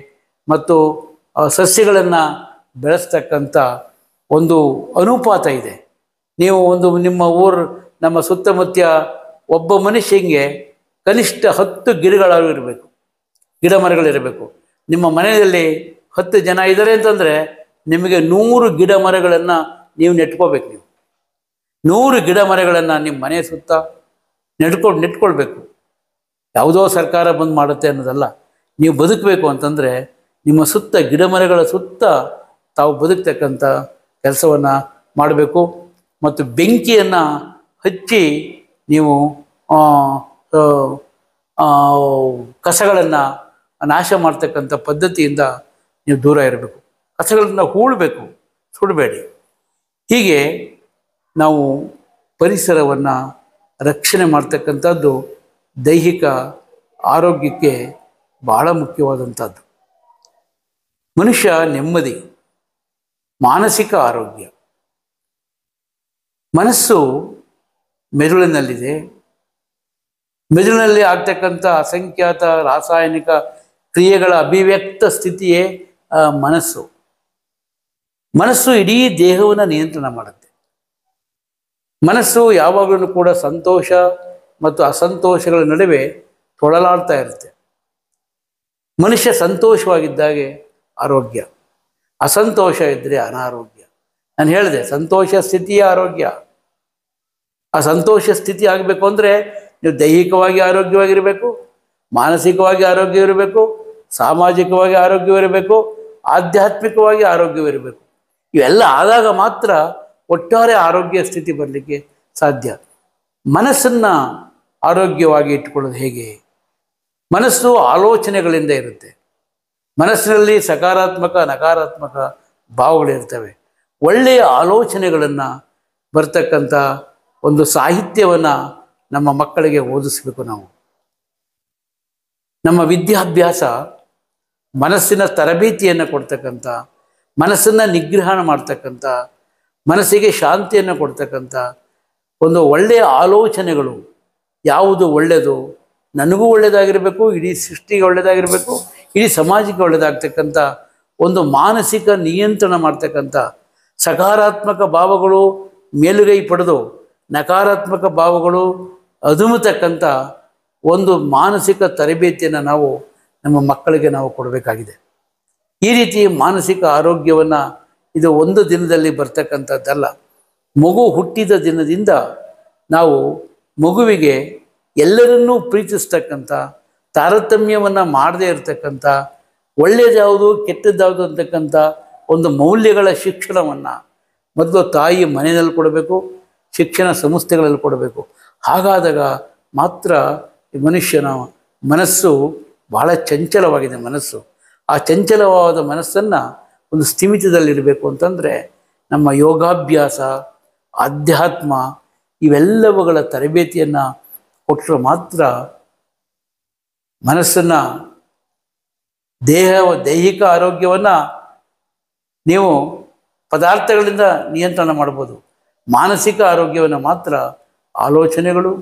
ಮತ್ತು ಸಸ್ಯಗಳನ್ನು ಬೆಳೆಸ್ತಕ್ಕಂಥ ಒಂದು ಅನುಪಾತ ಇದೆ. ನೀವು ನಿಮ್ಮ ನಮ್ಮ ಸುತ್ತಮುತ್ತ ಒಬ್ಬ ಮನುಷ್ಯನಿಗೆ ಕನಿಷ್ಠ 10 ಗಿಡಗಳು ಇರಬೇಕು, ಗಿಡ ಮರಗಳಿರಬೇಕು. ನಿಮ್ಮ ಮನೆಯಲ್ಲಿ 10 ಜನ ಇದ್ದಾರೆ ಅಂತಂದರೆ ನಿಮಗೆ 100 ಗಿಡ ಮರಗಳನ್ನು ನೀವು ನೆಟ್ಕೋಬೇಕು. ನೀವು 100 ಗಿಡ ಮರಗಳನ್ನು ನಿಮ್ಮ ಮನೆ ಸುತ್ತ ನೆಟ್ಕೊಳ್ಬೇಕು. ಯಾವುದೋ ಸರ್ಕಾರ ಬಂದು ಮಾಡುತ್ತೆ ಅನ್ನೋದಲ್ಲ. ನೀವು ಬದುಕಬೇಕು ಅಂತಂದರೆ ನಿಮ್ಮ ಸುತ್ತ ಗಿಡ ಮರಗಳ ಸುತ್ತ ತಾವು ಬದುಕ್ತಕ್ಕಂಥ ಕೆಲಸವನ್ನು ಮಾಡಬೇಕು. ಮತ್ತು ಬೆಂಕಿಯನ್ನು ಹಚ್ಚಿ ನೀವು ಕಸಗಳನ್ನು ನಾಶ ಮಾಡ್ತಕ್ಕಂಥ ಪದ್ಧತಿಯಿಂದ ನೀವು ದೂರ ಇರಬೇಕು. ಕಸಗಳನ್ನು ಹೂಳಬೇಕು, ಸುಡಬೇಡಿ. ಹೀಗೆ ನಾವು ಪರಿಸರವನ್ನು ರಕ್ಷಣೆ ಮಾಡ್ತಕ್ಕಂಥದ್ದು ದೈಹಿಕ ಆರೋಗ್ಯಕ್ಕೆ ಬಹಳ ಮುಖ್ಯವಾದಂಥದ್ದು. ಮನುಷ್ಯ ನೆಮ್ಮದಿ, ಮಾನಸಿಕ ಆರೋಗ್ಯ. ಮನಸ್ಸು ಮೆದುಳಿನಲ್ಲಿದೆ. ಮೆದುಳಿನಲ್ಲಿ ಆಗ್ತಕ್ಕಂಥ ಅಸಂಖ್ಯಾತ ರಾಸಾಯನಿಕ ಕ್ರಿಯೆಗಳ ಅಭಿವ್ಯಕ್ತ ಸ್ಥಿತಿಯೇ ಮನಸ್ಸು. ಮನಸ್ಸು ಇಡೀ ದೇಹವನ್ನು ನಿಯಂತ್ರಣ ಮಾಡುತ್ತೆ. ಮನಸ್ಸು ಯಾವಾಗಲೂ ಕೂಡ ಸಂತೋಷ ಮತ್ತು ಅಸಂತೋಷಗಳ ನಡುವೆ ತೊಳಲಾಡ್ತಾ ಇರುತ್ತೆ. ಮನುಷ್ಯ ಸಂತೋಷವಾಗಿದ್ದಾಗೆ ಆರೋಗ್ಯ, ಅಸಂತೋಷ ಇದ್ದರೆ ಅನಾರೋಗ್ಯ. ನಾನು ಹೇಳಿದೆ ಸಂತೋಷ ಸ್ಥಿತಿಯ ಆರೋಗ್ಯ. ಆ ಸಂತೋಷ ಸ್ಥಿತಿ ಆಗಬೇಕು ಅಂದರೆ ನೀವು ದೈಹಿಕವಾಗಿ ಆರೋಗ್ಯವಾಗಿರಬೇಕು, ಮಾನಸಿಕವಾಗಿ ಆರೋಗ್ಯವಿರಬೇಕು, ಸಾಮಾಜಿಕವಾಗಿ ಆರೋಗ್ಯವಿರಬೇಕು, ಆಧ್ಯಾತ್ಮಿಕವಾಗಿ ಆರೋಗ್ಯವಿರಬೇಕು. ಇವೆಲ್ಲ ಆದಾಗ ಮಾತ್ರ ಒಟ್ಟಾರೆ ಆರೋಗ್ಯ ಸ್ಥಿತಿ ಬರಲಿಕ್ಕೆ ಸಾಧ್ಯ. ಮನಸ್ಸನ್ನು ಆರೋಗ್ಯವಾಗಿ ಇಟ್ಟುಕೊಳ್ಳೋದು ಹೇಗೆ? ಮನಸ್ಸು ಆಲೋಚನೆಗಳಿಂದ ಇರುತ್ತೆ. ಮನಸ್ಸಿನಲ್ಲಿ ಸಕಾರಾತ್ಮಕ ನಕಾರಾತ್ಮಕ ಭಾವಗಳಿರ್ತವೆ. ಒಳ್ಳೆಯ ಆಲೋಚನೆಗಳನ್ನು ಬರ್ತಕ್ಕಂಥ ಒಂದು ಸಾಹಿತ್ಯವನ್ನು ನಮ್ಮ ಮಕ್ಕಳಿಗೆ ಓದಿಸ್ಬೇಕು. ನಾವು ನಮ್ಮ ವಿದ್ಯಾಭ್ಯಾಸ ಮನಸ್ಸಿನ ತರಬೇತಿಯನ್ನು ಕೊಡ್ತಕ್ಕಂಥ, ಮನಸ್ಸನ್ನು ನಿಗ್ರಹಣ ಮಾಡ್ತಕ್ಕಂಥ, ಮನಸ್ಸಿಗೆ ಶಾಂತಿಯನ್ನು ಕೊಡ್ತಕ್ಕಂಥ ಒಂದು ಒಳ್ಳೆಯ ಆಲೋಚನೆಗಳು. ಯಾವುದು ಒಳ್ಳೆಯದು, ನನಗೂ ಒಳ್ಳೆಯದಾಗಿರಬೇಕು, ಇಡೀ ಸೃಷ್ಟಿಗೆ ಒಳ್ಳೆಯದಾಗಿರಬೇಕು, ಇಡೀ ಸಮಾಜಕ್ಕೆ ಒಳ್ಳೆಯದಾಗ್ತಕ್ಕಂಥ ಒಂದು ಮಾನಸಿಕ ನಿಯಂತ್ರಣ ಮಾಡ್ತಕ್ಕಂಥ ಸಕಾರಾತ್ಮಕ ಭಾವಗಳು ಮೇಲುಗೈ ಪಡೆದು ನಕಾರಾತ್ಮಕ ಭಾವಗಳು ಅದುಮತಕ್ಕಂಥ ಒಂದು ಮಾನಸಿಕ ತರಬೇತಿಯನ್ನು ನಾವು ನಮ್ಮ ಮಕ್ಕಳಿಗೆ ನಾವು ಕೊಡಬೇಕಾಗಿದೆ. ಈ ರೀತಿ ಮಾನಸಿಕ ಆರೋಗ್ಯವನ್ನು ಇದು ಒಂದು ದಿನದಲ್ಲಿ ಬರ್ತಕ್ಕಂಥದ್ದಲ್ಲ. ಮಗು ಹುಟ್ಟಿದ ದಿನದಿಂದ ನಾವು ಮಗುವಿಗೆ ಎಲ್ಲರನ್ನೂ ಪ್ರೀತಿಸ್ತಕ್ಕಂಥ, ತಾರತಮ್ಯವನ್ನು ಮಾಡದೇ ಇರತಕ್ಕಂಥ, ಒಳ್ಳೆಯದ್ಯಾವುದು ಕೆಟ್ಟದ್ಯಾವುದು ಅಂತಕ್ಕಂಥ ಒಂದು ಮೌಲ್ಯಗಳ ಶಿಕ್ಷಣವನ್ನು ಮೊದಲು ತಾಯಿ ಮನೆಯಲ್ಲಿ ಕೊಡಬೇಕು, ಶಿಕ್ಷಣ ಸಂಸ್ಥೆಗಳಲ್ಲಿ ಕೊಡಬೇಕು. ಹಾಗಾದಾಗ ಮಾತ್ರ ಈ ಮನುಷ್ಯನ ಮನಸ್ಸು ಬಹಳ ಚಂಚಲವಾಗಿದೆ. ಮನಸ್ಸು ಆ ಚಂಚಲವಾದ ಮನಸ್ಸನ್ನು ಒಂದು ಸ್ಥಿಮಿತದಲ್ಲಿರಬೇಕು ಅಂತಂದರೆ ನಮ್ಮ ಯೋಗಾಭ್ಯಾಸ, ಆಧ್ಯಾತ್ಮ ಇವೆಲ್ಲವುಗಳ ತರಬೇತಿಯನ್ನು ಕೊಟ್ಟರೆ ಮಾತ್ರ ಮನಸ್ಸನ್ನು ದೈಹಿಕ ಆರೋಗ್ಯವನ್ನು ನೀವು ಪದಾರ್ಥಗಳಿಂದ ನಿಯಂತ್ರಣ ಮಾಡ್ಬೋದು. ಮಾನಸಿಕ ಆರೋಗ್ಯವನ್ನು ಮಾತ್ರ ಆಲೋಚನೆಗಳು,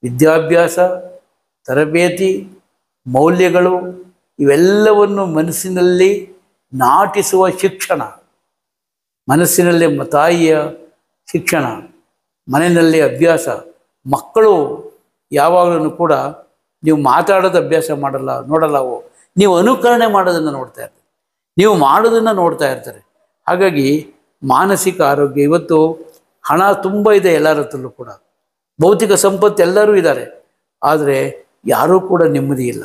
ವಿದ್ಯಾಭ್ಯಾಸ, ತರಬೇತಿ, ಮೌಲ್ಯಗಳು ಇವೆಲ್ಲವನ್ನು ಮನಸ್ಸಿನಲ್ಲಿ ನಾಟಿಸುವ ಶಿಕ್ಷಣ, ಮನಸ್ಸಿನಲ್ಲಿ ತಾಯಿಯ ಶಿಕ್ಷಣ, ಮನೆಯಲ್ಲಿ ಅಭ್ಯಾಸ. ಮಕ್ಕಳು ಯಾವಾಗಲೂ ಕೂಡ ನೀವು ಮಾತಾಡೋದು ಅಭ್ಯಾಸ ನೋಡಲ್ಲ, ನೀವು ಅನುಕರಣೆ ಮಾಡೋದನ್ನು ನೋಡ್ತಾ ಇರ್ತಾರೆ, ನೀವು ಮಾಡೋದನ್ನು ನೋಡ್ತಾ ಇರ್ತಾರೆ. ಹಾಗಾಗಿ ಮಾನಸಿಕ ಆರೋಗ್ಯ, ಇವತ್ತು ಹಣ ತುಂಬ ಇದೆ ಎಲ್ಲರ ಹತ್ರಲ್ಲೂ ಕೂಡ, ಭೌತಿಕ ಸಂಪತ್ತು ಎಲ್ಲರೂ ಇದ್ದಾರೆ, ಆದರೆ ಯಾರೂ ಕೂಡ ನೆಮ್ಮದಿ ಇಲ್ಲ.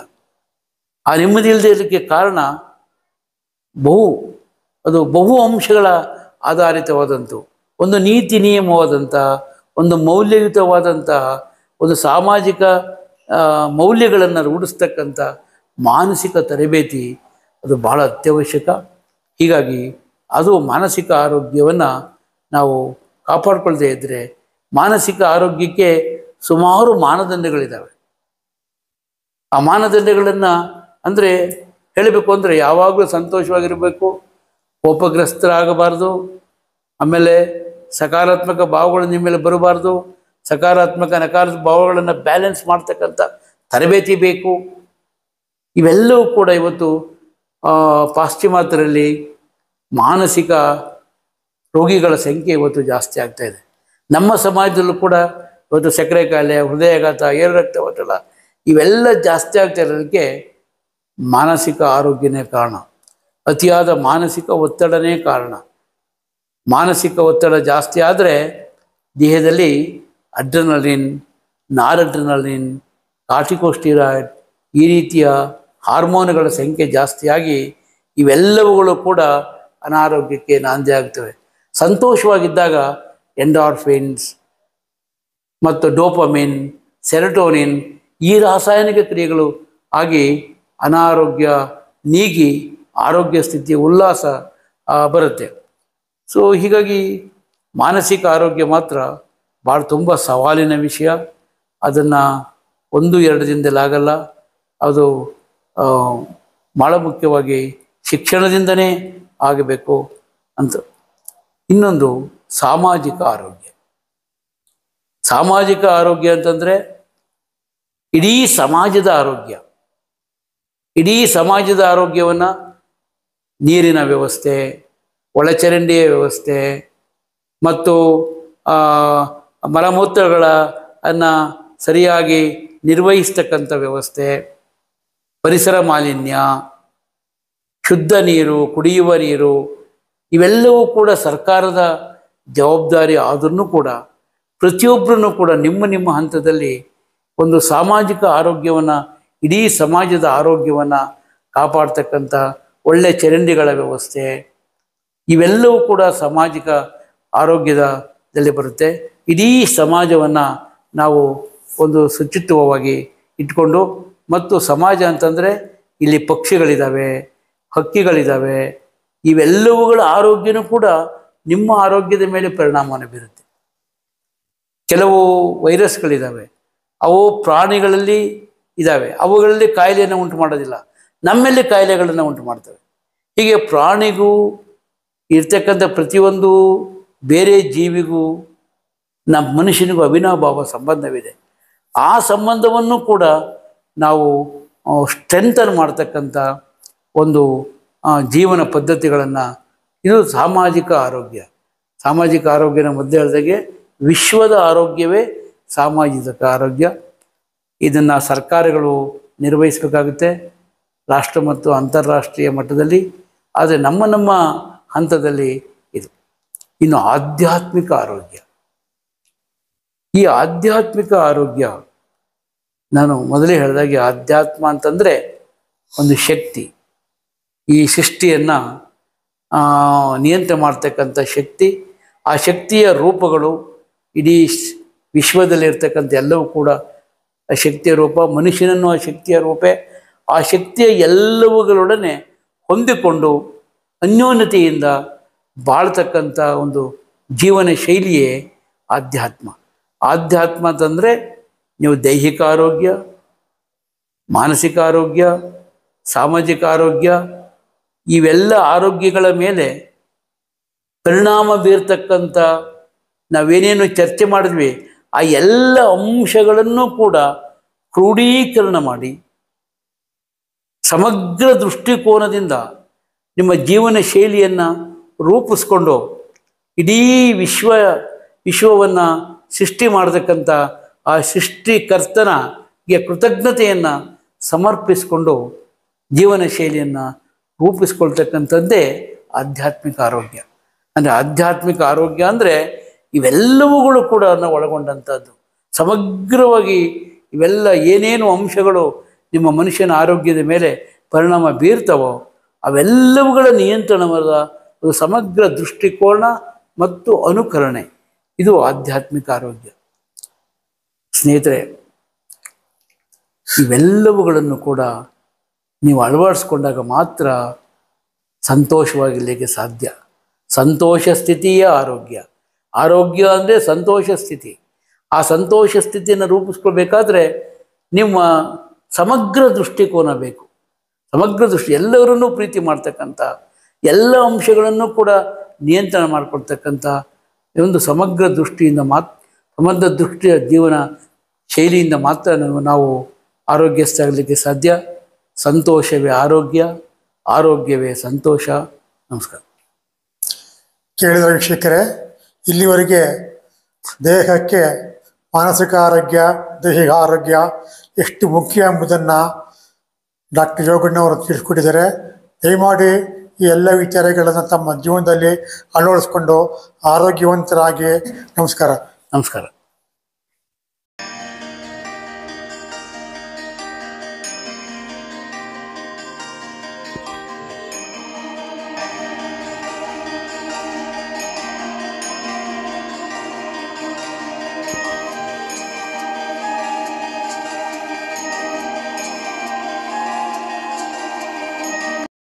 ಆ ನೆಮ್ಮದಿ ಇಲ್ಲದೆ ಇರೋದಕ್ಕೆ ಕಾರಣ ಬಹು ಅದು ಬಹು ಅಂಶಗಳ ಆಧಾರಿತವಾದಂಥ ಒಂದು ನೀತಿ ನಿಯಮವಾದಂಥ ಒಂದು ಮೌಲ್ಯಯುತವಾದಂತಹ ಒಂದು ಸಾಮಾಜಿಕ ಮೌಲ್ಯಗಳನ್ನು ರೂಢಿಸ್ತಕ್ಕಂಥ ಮಾನಸಿಕ ತರಬೇತಿ ಅದು ಬಹಳ ಅತ್ಯವಶ್ಯಕ. ಹೀಗಾಗಿ ಅದು ಮಾನಸಿಕ ಆರೋಗ್ಯವನ್ನು ನಾವು ಕಾಪಾಡಿಕೊಳ್ಳದೇ ಇದ್ದರೆ ಮಾನಸಿಕ ಆರೋಗ್ಯಕ್ಕೆ ಸುಮಾರು ಮಾನದಂಡಗಳಿದ್ದಾವೆ. ಆ ಮಾನದಂಡಗಳನ್ನು ಅಂದರೆ ಹೇಳಬೇಕು ಅಂದರೆ ಯಾವಾಗಲೂ ಸಂತೋಷವಾಗಿರಬೇಕು, ಕೋಪಗ್ರಸ್ತರಾಗಬಾರ್ದು, ಆಮೇಲೆ ಸಕಾರಾತ್ಮಕ ಭಾವಗಳು ನಿಮ್ಮ ಮೇಲೆ ಬರಬಾರ್ದು, ಸಕಾರಾತ್ಮಕ ನಕಾರಾತ್ಮಕ ಭಾವಗಳನ್ನು ಬ್ಯಾಲೆನ್ಸ್ ಮಾಡ್ತಕ್ಕಂಥ ತರಬೇತಿ ಬೇಕು. ಇವೆಲ್ಲವೂ ಕೂಡ ಇವತ್ತು ಪಾಶ್ಚಿಮಾತ್ಯರಲ್ಲಿ ಮಾನಸಿಕ ರೋಗಿಗಳ ಸಂಖ್ಯೆ ಇವತ್ತು ಜಾಸ್ತಿ ಆಗ್ತಾ ಇದೆ. ನಮ್ಮ ಸಮಾಜದಲ್ಲೂ ಕೂಡ ಇವತ್ತು ಸಕ್ಕರೆ ಕಾಯಿಲೆ, ಹೃದಯಾಘಾತ, ಏರು ರಕ್ತದೊತ್ತಡ ಇವೆಲ್ಲ ಜಾಸ್ತಿ ಆಗ್ತಾ ಇರೋದಕ್ಕೆ ಮಾನಸಿಕ ಆರೋಗ್ಯನೇ ಕಾರಣ. ಅತಿಯಾದ ಮಾನಸಿಕ ಒತ್ತಡನೇ ಕಾರಣ. ಮಾನಸಿಕ ಒತ್ತಡ ಜಾಸ್ತಿ ಆದರೆ ದೇಹದಲ್ಲಿ ಅಡ್ರಿನಲಿನ್, ನಾರಡ್ರಿನಲಿನ್, ಕಾರ್ಟಿಕೋಸ್ಟಿರಾಯ್ಡ್ ಈ ರೀತಿಯ ಹಾರ್ಮೋನುಗಳ ಸಂಖ್ಯೆ ಜಾಸ್ತಿಯಾಗಿ ಇವೆಲ್ಲವುಗಳು ಕೂಡ ಅನಾರೋಗ್ಯಕ್ಕೆ ನಾಂದಿ ಆಗ್ತವೆ. ಸಂತೋಷವಾಗಿದ್ದಾಗ ಎಂಡಾರ್ಫಿನ್ಸ್ ಮತ್ತು ಡೋಪಮಿನ್, ಸೆರೋಟೋನಿನ್ ಈ ರಾಸಾಯನಿಕ ಕ್ರಿಯೆಗಳು ಆಗಿ ಅನಾರೋಗ್ಯ ನೀಗಿ ಆರೋಗ್ಯ ಸ್ಥಿತಿಯ ಉಲ್ಲಾಸ ಬರುತ್ತೆ. ಸೊ ಹೀಗಾಗಿ ಮಾನಸಿಕ ಆರೋಗ್ಯ ಮಾತ್ರ ಭಾಳ ತುಂಬ ಸವಾಲಿನ ವಿಷಯ. ಅದನ್ನು 1-2 ದಿನದಲ್ಲಾಗಲ್ಲ. ಅದು ಭಾಳ ಮುಖ್ಯವಾಗಿ ಶಿಕ್ಷಣದಿಂದನೇ ಆಗಬೇಕು ಅಂತ. ಇನ್ನೊಂದು ಸಾಮಾಜಿಕ ಆರೋಗ್ಯ. ಸಾಮಾಜಿಕ ಆರೋಗ್ಯ ಅಂತಂದರೆ ಇಡೀ ಸಮಾಜದ ಆರೋಗ್ಯ. ಇಡೀ ಸಮಾಜದ ಆರೋಗ್ಯವನ್ನು ನೀರಿನ ವ್ಯವಸ್ಥೆ, ಒಳಚರಂಡಿಯ ವ್ಯವಸ್ಥೆ ಮತ್ತು ಮಲಮೂತ್ರಗಳನ್ನು ಸರಿಯಾಗಿ ನಿರ್ವಹಿಸ್ತಕ್ಕಂಥ ವ್ಯವಸ್ಥೆ, ಪರಿಸರ ಮಾಲಿನ್ಯ, ಶುದ್ಧ ನೀರು, ಕುಡಿಯುವ ನೀರು ಇವೆಲ್ಲವೂ ಕೂಡ ಸರ್ಕಾರದ ಜವಾಬ್ದಾರಿ ಆದ್ರೂ ಕೂಡ ಪ್ರತಿಯೊಬ್ಬರೂ ಕೂಡ ನಿಮ್ಮ ಹಂತದಲ್ಲಿ ಒಂದು ಸಾಮಾಜಿಕ ಆರೋಗ್ಯವನ್ನು, ಇಡೀ ಸಮಾಜದ ಆರೋಗ್ಯವನ್ನು ಕಾಪಾಡ್ತಕ್ಕಂಥ ಒಳ್ಳೆಯ ಚರಂಡಿಗಳ ವ್ಯವಸ್ಥೆ ಇವೆಲ್ಲವೂ ಕೂಡ ಸಾಮಾಜಿಕ ಆರೋಗ್ಯದಲ್ಲಿ ಬರುತ್ತೆ. ಇಡೀ ಸಮಾಜವನ್ನು ನಾವು ಒಂದು ಶುಚಿತ್ವವಾಗಿ ಇಟ್ಕೊಂಡು, ಮತ್ತು ಸಮಾಜ ಅಂತಂದರೆ ಇಲ್ಲಿ ಪಕ್ಷಿಗಳಿದ್ದಾವೆ, ಹಕ್ಕಿಗಳಿದ್ದಾವೆ, ಇವೆಲ್ಲವುಗಳ ಆರೋಗ್ಯನೂ ಕೂಡ ನಿಮ್ಮ ಆರೋಗ್ಯದ ಮೇಲೆ ಪರಿಣಾಮವನ್ನು ಬೀರುತ್ತೆ. ಕೆಲವು ವೈರಸ್ಗಳಿದ್ದಾವೆ, ಅವು ಪ್ರಾಣಿಗಳಲ್ಲಿ ಇದ್ದಾವೆ, ಅವುಗಳಲ್ಲಿ ಕಾಯಿಲೆಯನ್ನು ಉಂಟು ಮಾಡೋದಿಲ್ಲ, ನಮ್ಮಲ್ಲಿ ಕಾಯಿಲೆಗಳನ್ನು ಉಂಟು ಮಾಡ್ತವೆ. ಹೀಗೆ ಪ್ರಾಣಿಗೂ ಇರ್ತಕ್ಕಂಥ ಪ್ರತಿಯೊಂದು ಬೇರೆ ಜೀವಿಗೂ ನಮ್ಮ ಮನುಷ್ಯನಿಗೂ ಅವಿನಾಭಾವ ಸಂಬಂಧವಿದೆ. ಆ ಸಂಬಂಧವನ್ನು ಕೂಡ ನಾವು ಸ್ಟ್ರೆಂಥನ್ ಮಾಡ್ತಕ್ಕಂಥ ಒಂದು ಜೀವನ ಪದ್ಧತಿಗಳನ್ನು, ಇದು ಸಾಮಾಜಿಕ ಆರೋಗ್ಯ. ಸಾಮಾಜಿಕ ಆರೋಗ್ಯನ ಮೊದಲು ಹೇಳಿದಾಗೆ ವಿಶ್ವದ ಆರೋಗ್ಯವೇ ಸಾಮಾಜಿಕ ಆರೋಗ್ಯ. ಇದನ್ನು ಸರ್ಕಾರಗಳು ನಿರ್ವಹಿಸಬೇಕಾಗುತ್ತೆ, ರಾಷ್ಟ್ರ ಮತ್ತು ಅಂತಾರಾಷ್ಟ್ರೀಯ ಮಟ್ಟದಲ್ಲಿ. ಆದರೆ ನಮ್ಮ ಹಂತದಲ್ಲಿ ಇದು. ಇನ್ನು ಆಧ್ಯಾತ್ಮಿಕ ಆರೋಗ್ಯ. ಈ ಆಧ್ಯಾತ್ಮಿಕ ಆರೋಗ್ಯ, ನಾನು ಮೊದಲೇ ಹೇಳಿದಾಗೆ ಆಧ್ಯಾತ್ಮ ಅಂತಂದರೆ ಒಂದು ಶಕ್ತಿ. ಈ ಸೃಷ್ಟಿಯನ್ನು ನಿಯಂತ್ರಣ ಮಾಡ್ತಕ್ಕಂಥ ಶಕ್ತಿ. ಆ ಶಕ್ತಿಯ ರೂಪಗಳು ಇಡೀ ವಿಶ್ವದಲ್ಲಿರ್ತಕ್ಕಂಥ ಎಲ್ಲವೂ ಕೂಡ ಆ ಶಕ್ತಿಯ ರೂಪ. ಮನುಷ್ಯನನ್ನು ಆ ಶಕ್ತಿಯ ರೂಪೇ. ಆ ಶಕ್ತಿಯ ಎಲ್ಲವುಗಳೊಡನೆ ಹೊಂದಿಕೊಂಡು ಅನ್ಯೋನ್ಯತೆಯಿಂದ ಬಾಳ್ತಕ್ಕಂಥ ಒಂದು ಜೀವನ ಶೈಲಿಯೇ ಆಧ್ಯಾತ್ಮ. ಆಧ್ಯಾತ್ಮ ಅಂತಂದರೆ ನೀವು ದೈಹಿಕ ಆರೋಗ್ಯ, ಮಾನಸಿಕ ಆರೋಗ್ಯ, ಸಾಮಾಜಿಕ ಆರೋಗ್ಯ ಇವೆಲ್ಲ ಆರೋಗ್ಯಗಳ ಮೇಲೆ ಪರಿಣಾಮ ಬೀರ್ತಕ್ಕಂಥ ನಾವೇನೇನು ಚರ್ಚೆ ಮಾಡಿದ್ವಿ ಆ ಎಲ್ಲ ಅಂಶಗಳನ್ನು ಕೂಡ ಕ್ರೋಢೀಕರಣ ಮಾಡಿ ಸಮಗ್ರ ದೃಷ್ಟಿಕೋನದಿಂದ ನಿಮ್ಮ ಜೀವನ ಶೈಲಿಯನ್ನು ರೂಪಿಸ್ಕೊಂಡು ಇಡೀ ವಿಶ್ವವನ್ನು ಸೃಷ್ಟಿ ಮಾಡತಕ್ಕಂಥ ಆ ಸೃಷ್ಟಿಕರ್ತನಿಗೆ ಕೃತಜ್ಞತೆಯನ್ನು ಸಮರ್ಪಿಸಿಕೊಂಡು ಜೀವನ ಶೈಲಿಯನ್ನು ರೂಪಿಸ್ಕೊಳ್ತಕ್ಕಂಥದ್ದೇ ಆಧ್ಯಾತ್ಮಿಕ ಆರೋಗ್ಯ. ಅಂದರೆ ಆಧ್ಯಾತ್ಮಿಕ ಆರೋಗ್ಯ ಅಂದರೆ ಇವೆಲ್ಲವುಗಳು ಕೂಡ ಒಳಗೊಂಡಂಥದ್ದು. ಸಮಗ್ರವಾಗಿ ಇವೆಲ್ಲ ಏನೇನು ಅಂಶಗಳು ನಿಮ್ಮ ಮನುಷ್ಯನ ಆರೋಗ್ಯದ ಮೇಲೆ ಪರಿಣಾಮ ಬೀರ್ತವೋ ಅವೆಲ್ಲವುಗಳ ನಿಯಂತ್ರಣವಾದ ಒಂದು ಸಮಗ್ರ ದೃಷ್ಟಿಕೋನ ಮತ್ತು ಅನುಕರಣೆ, ಇದು ಆಧ್ಯಾತ್ಮಿಕ ಆರೋಗ್ಯ. ಸ್ನೇಹಿತರೆ, ಇವೆಲ್ಲವುಗಳನ್ನು ಕೂಡ ನೀವು ಅಳವಡಿಸ್ಕೊಂಡಾಗ ಮಾತ್ರ ಸಂತೋಷವಾಗಿರಲಿಕ್ಕೆ ಸಾಧ್ಯ. ಸಂತೋಷ ಸ್ಥಿತಿಯ ಆರೋಗ್ಯ. ಆರೋಗ್ಯ ಅಂದರೆ ಸಂತೋಷ ಸ್ಥಿತಿ. ಆ ಸಂತೋಷ ಸ್ಥಿತಿಯನ್ನು ರೂಪಿಸ್ಕೊಳ್ಬೇಕಾದ್ರೆ ನಿಮ್ಮ ಸಮಗ್ರ ದೃಷ್ಟಿಕೋನ ಬೇಕು. ಸಮಗ್ರ ದೃಷ್ಟಿ, ಎಲ್ಲವರನ್ನೂ ಪ್ರೀತಿ ಮಾಡ್ತಕ್ಕಂಥ, ಎಲ್ಲ ಅಂಶಗಳನ್ನು ಕೂಡ ನಿಯಂತ್ರಣ ಮಾಡಿಕೊಳ್ತಕ್ಕಂಥ ಒಂದು ಸಮಗ್ರ ದೃಷ್ಟಿಯಿಂದ ಸಮಗ್ರ ದೃಷ್ಟಿಯ ಜೀವನ ಶೈಲಿಯಿಂದ ಮಾತ್ರ ನಾವು ಆರೋಗ್ಯಸ್ಥಾಗಲಿಕ್ಕೆ ಸಾಧ್ಯ. ಸಂತೋಷವೇ ಆರೋಗ್ಯ, ಆರೋಗ್ಯವೇ ಸಂತೋಷ. ನಮಸ್ಕಾರ. ಕೇಳಿದ ವೀಕ್ಷಕರೇ, ಇಲ್ಲಿವರೆಗೆ ದೇಹಕ್ಕೆ ಮಾನಸಿಕ ಆರೋಗ್ಯ, ದೈಹಿಕ ಆರೋಗ್ಯ ಎಷ್ಟು ಮುಖ್ಯ ಎಂಬುದನ್ನು ಡಾಕ್ಟರ್ ಯೋಗಣ್ಣವರು ತಿಳಿಸ್ಕೊಟ್ಟಿದ್ದಾರೆ. ದಯಮಾಡಿ ಈ ಎಲ್ಲ ವಿಚಾರಗಳನ್ನು ತಮ್ಮ ಜೀವನದಲ್ಲಿ ಅಳವಡಿಸ್ಕೊಂಡು ಆರೋಗ್ಯವಂತರಾಗಿ. ನಮಸ್ಕಾರ. ನಮಸ್ಕಾರ.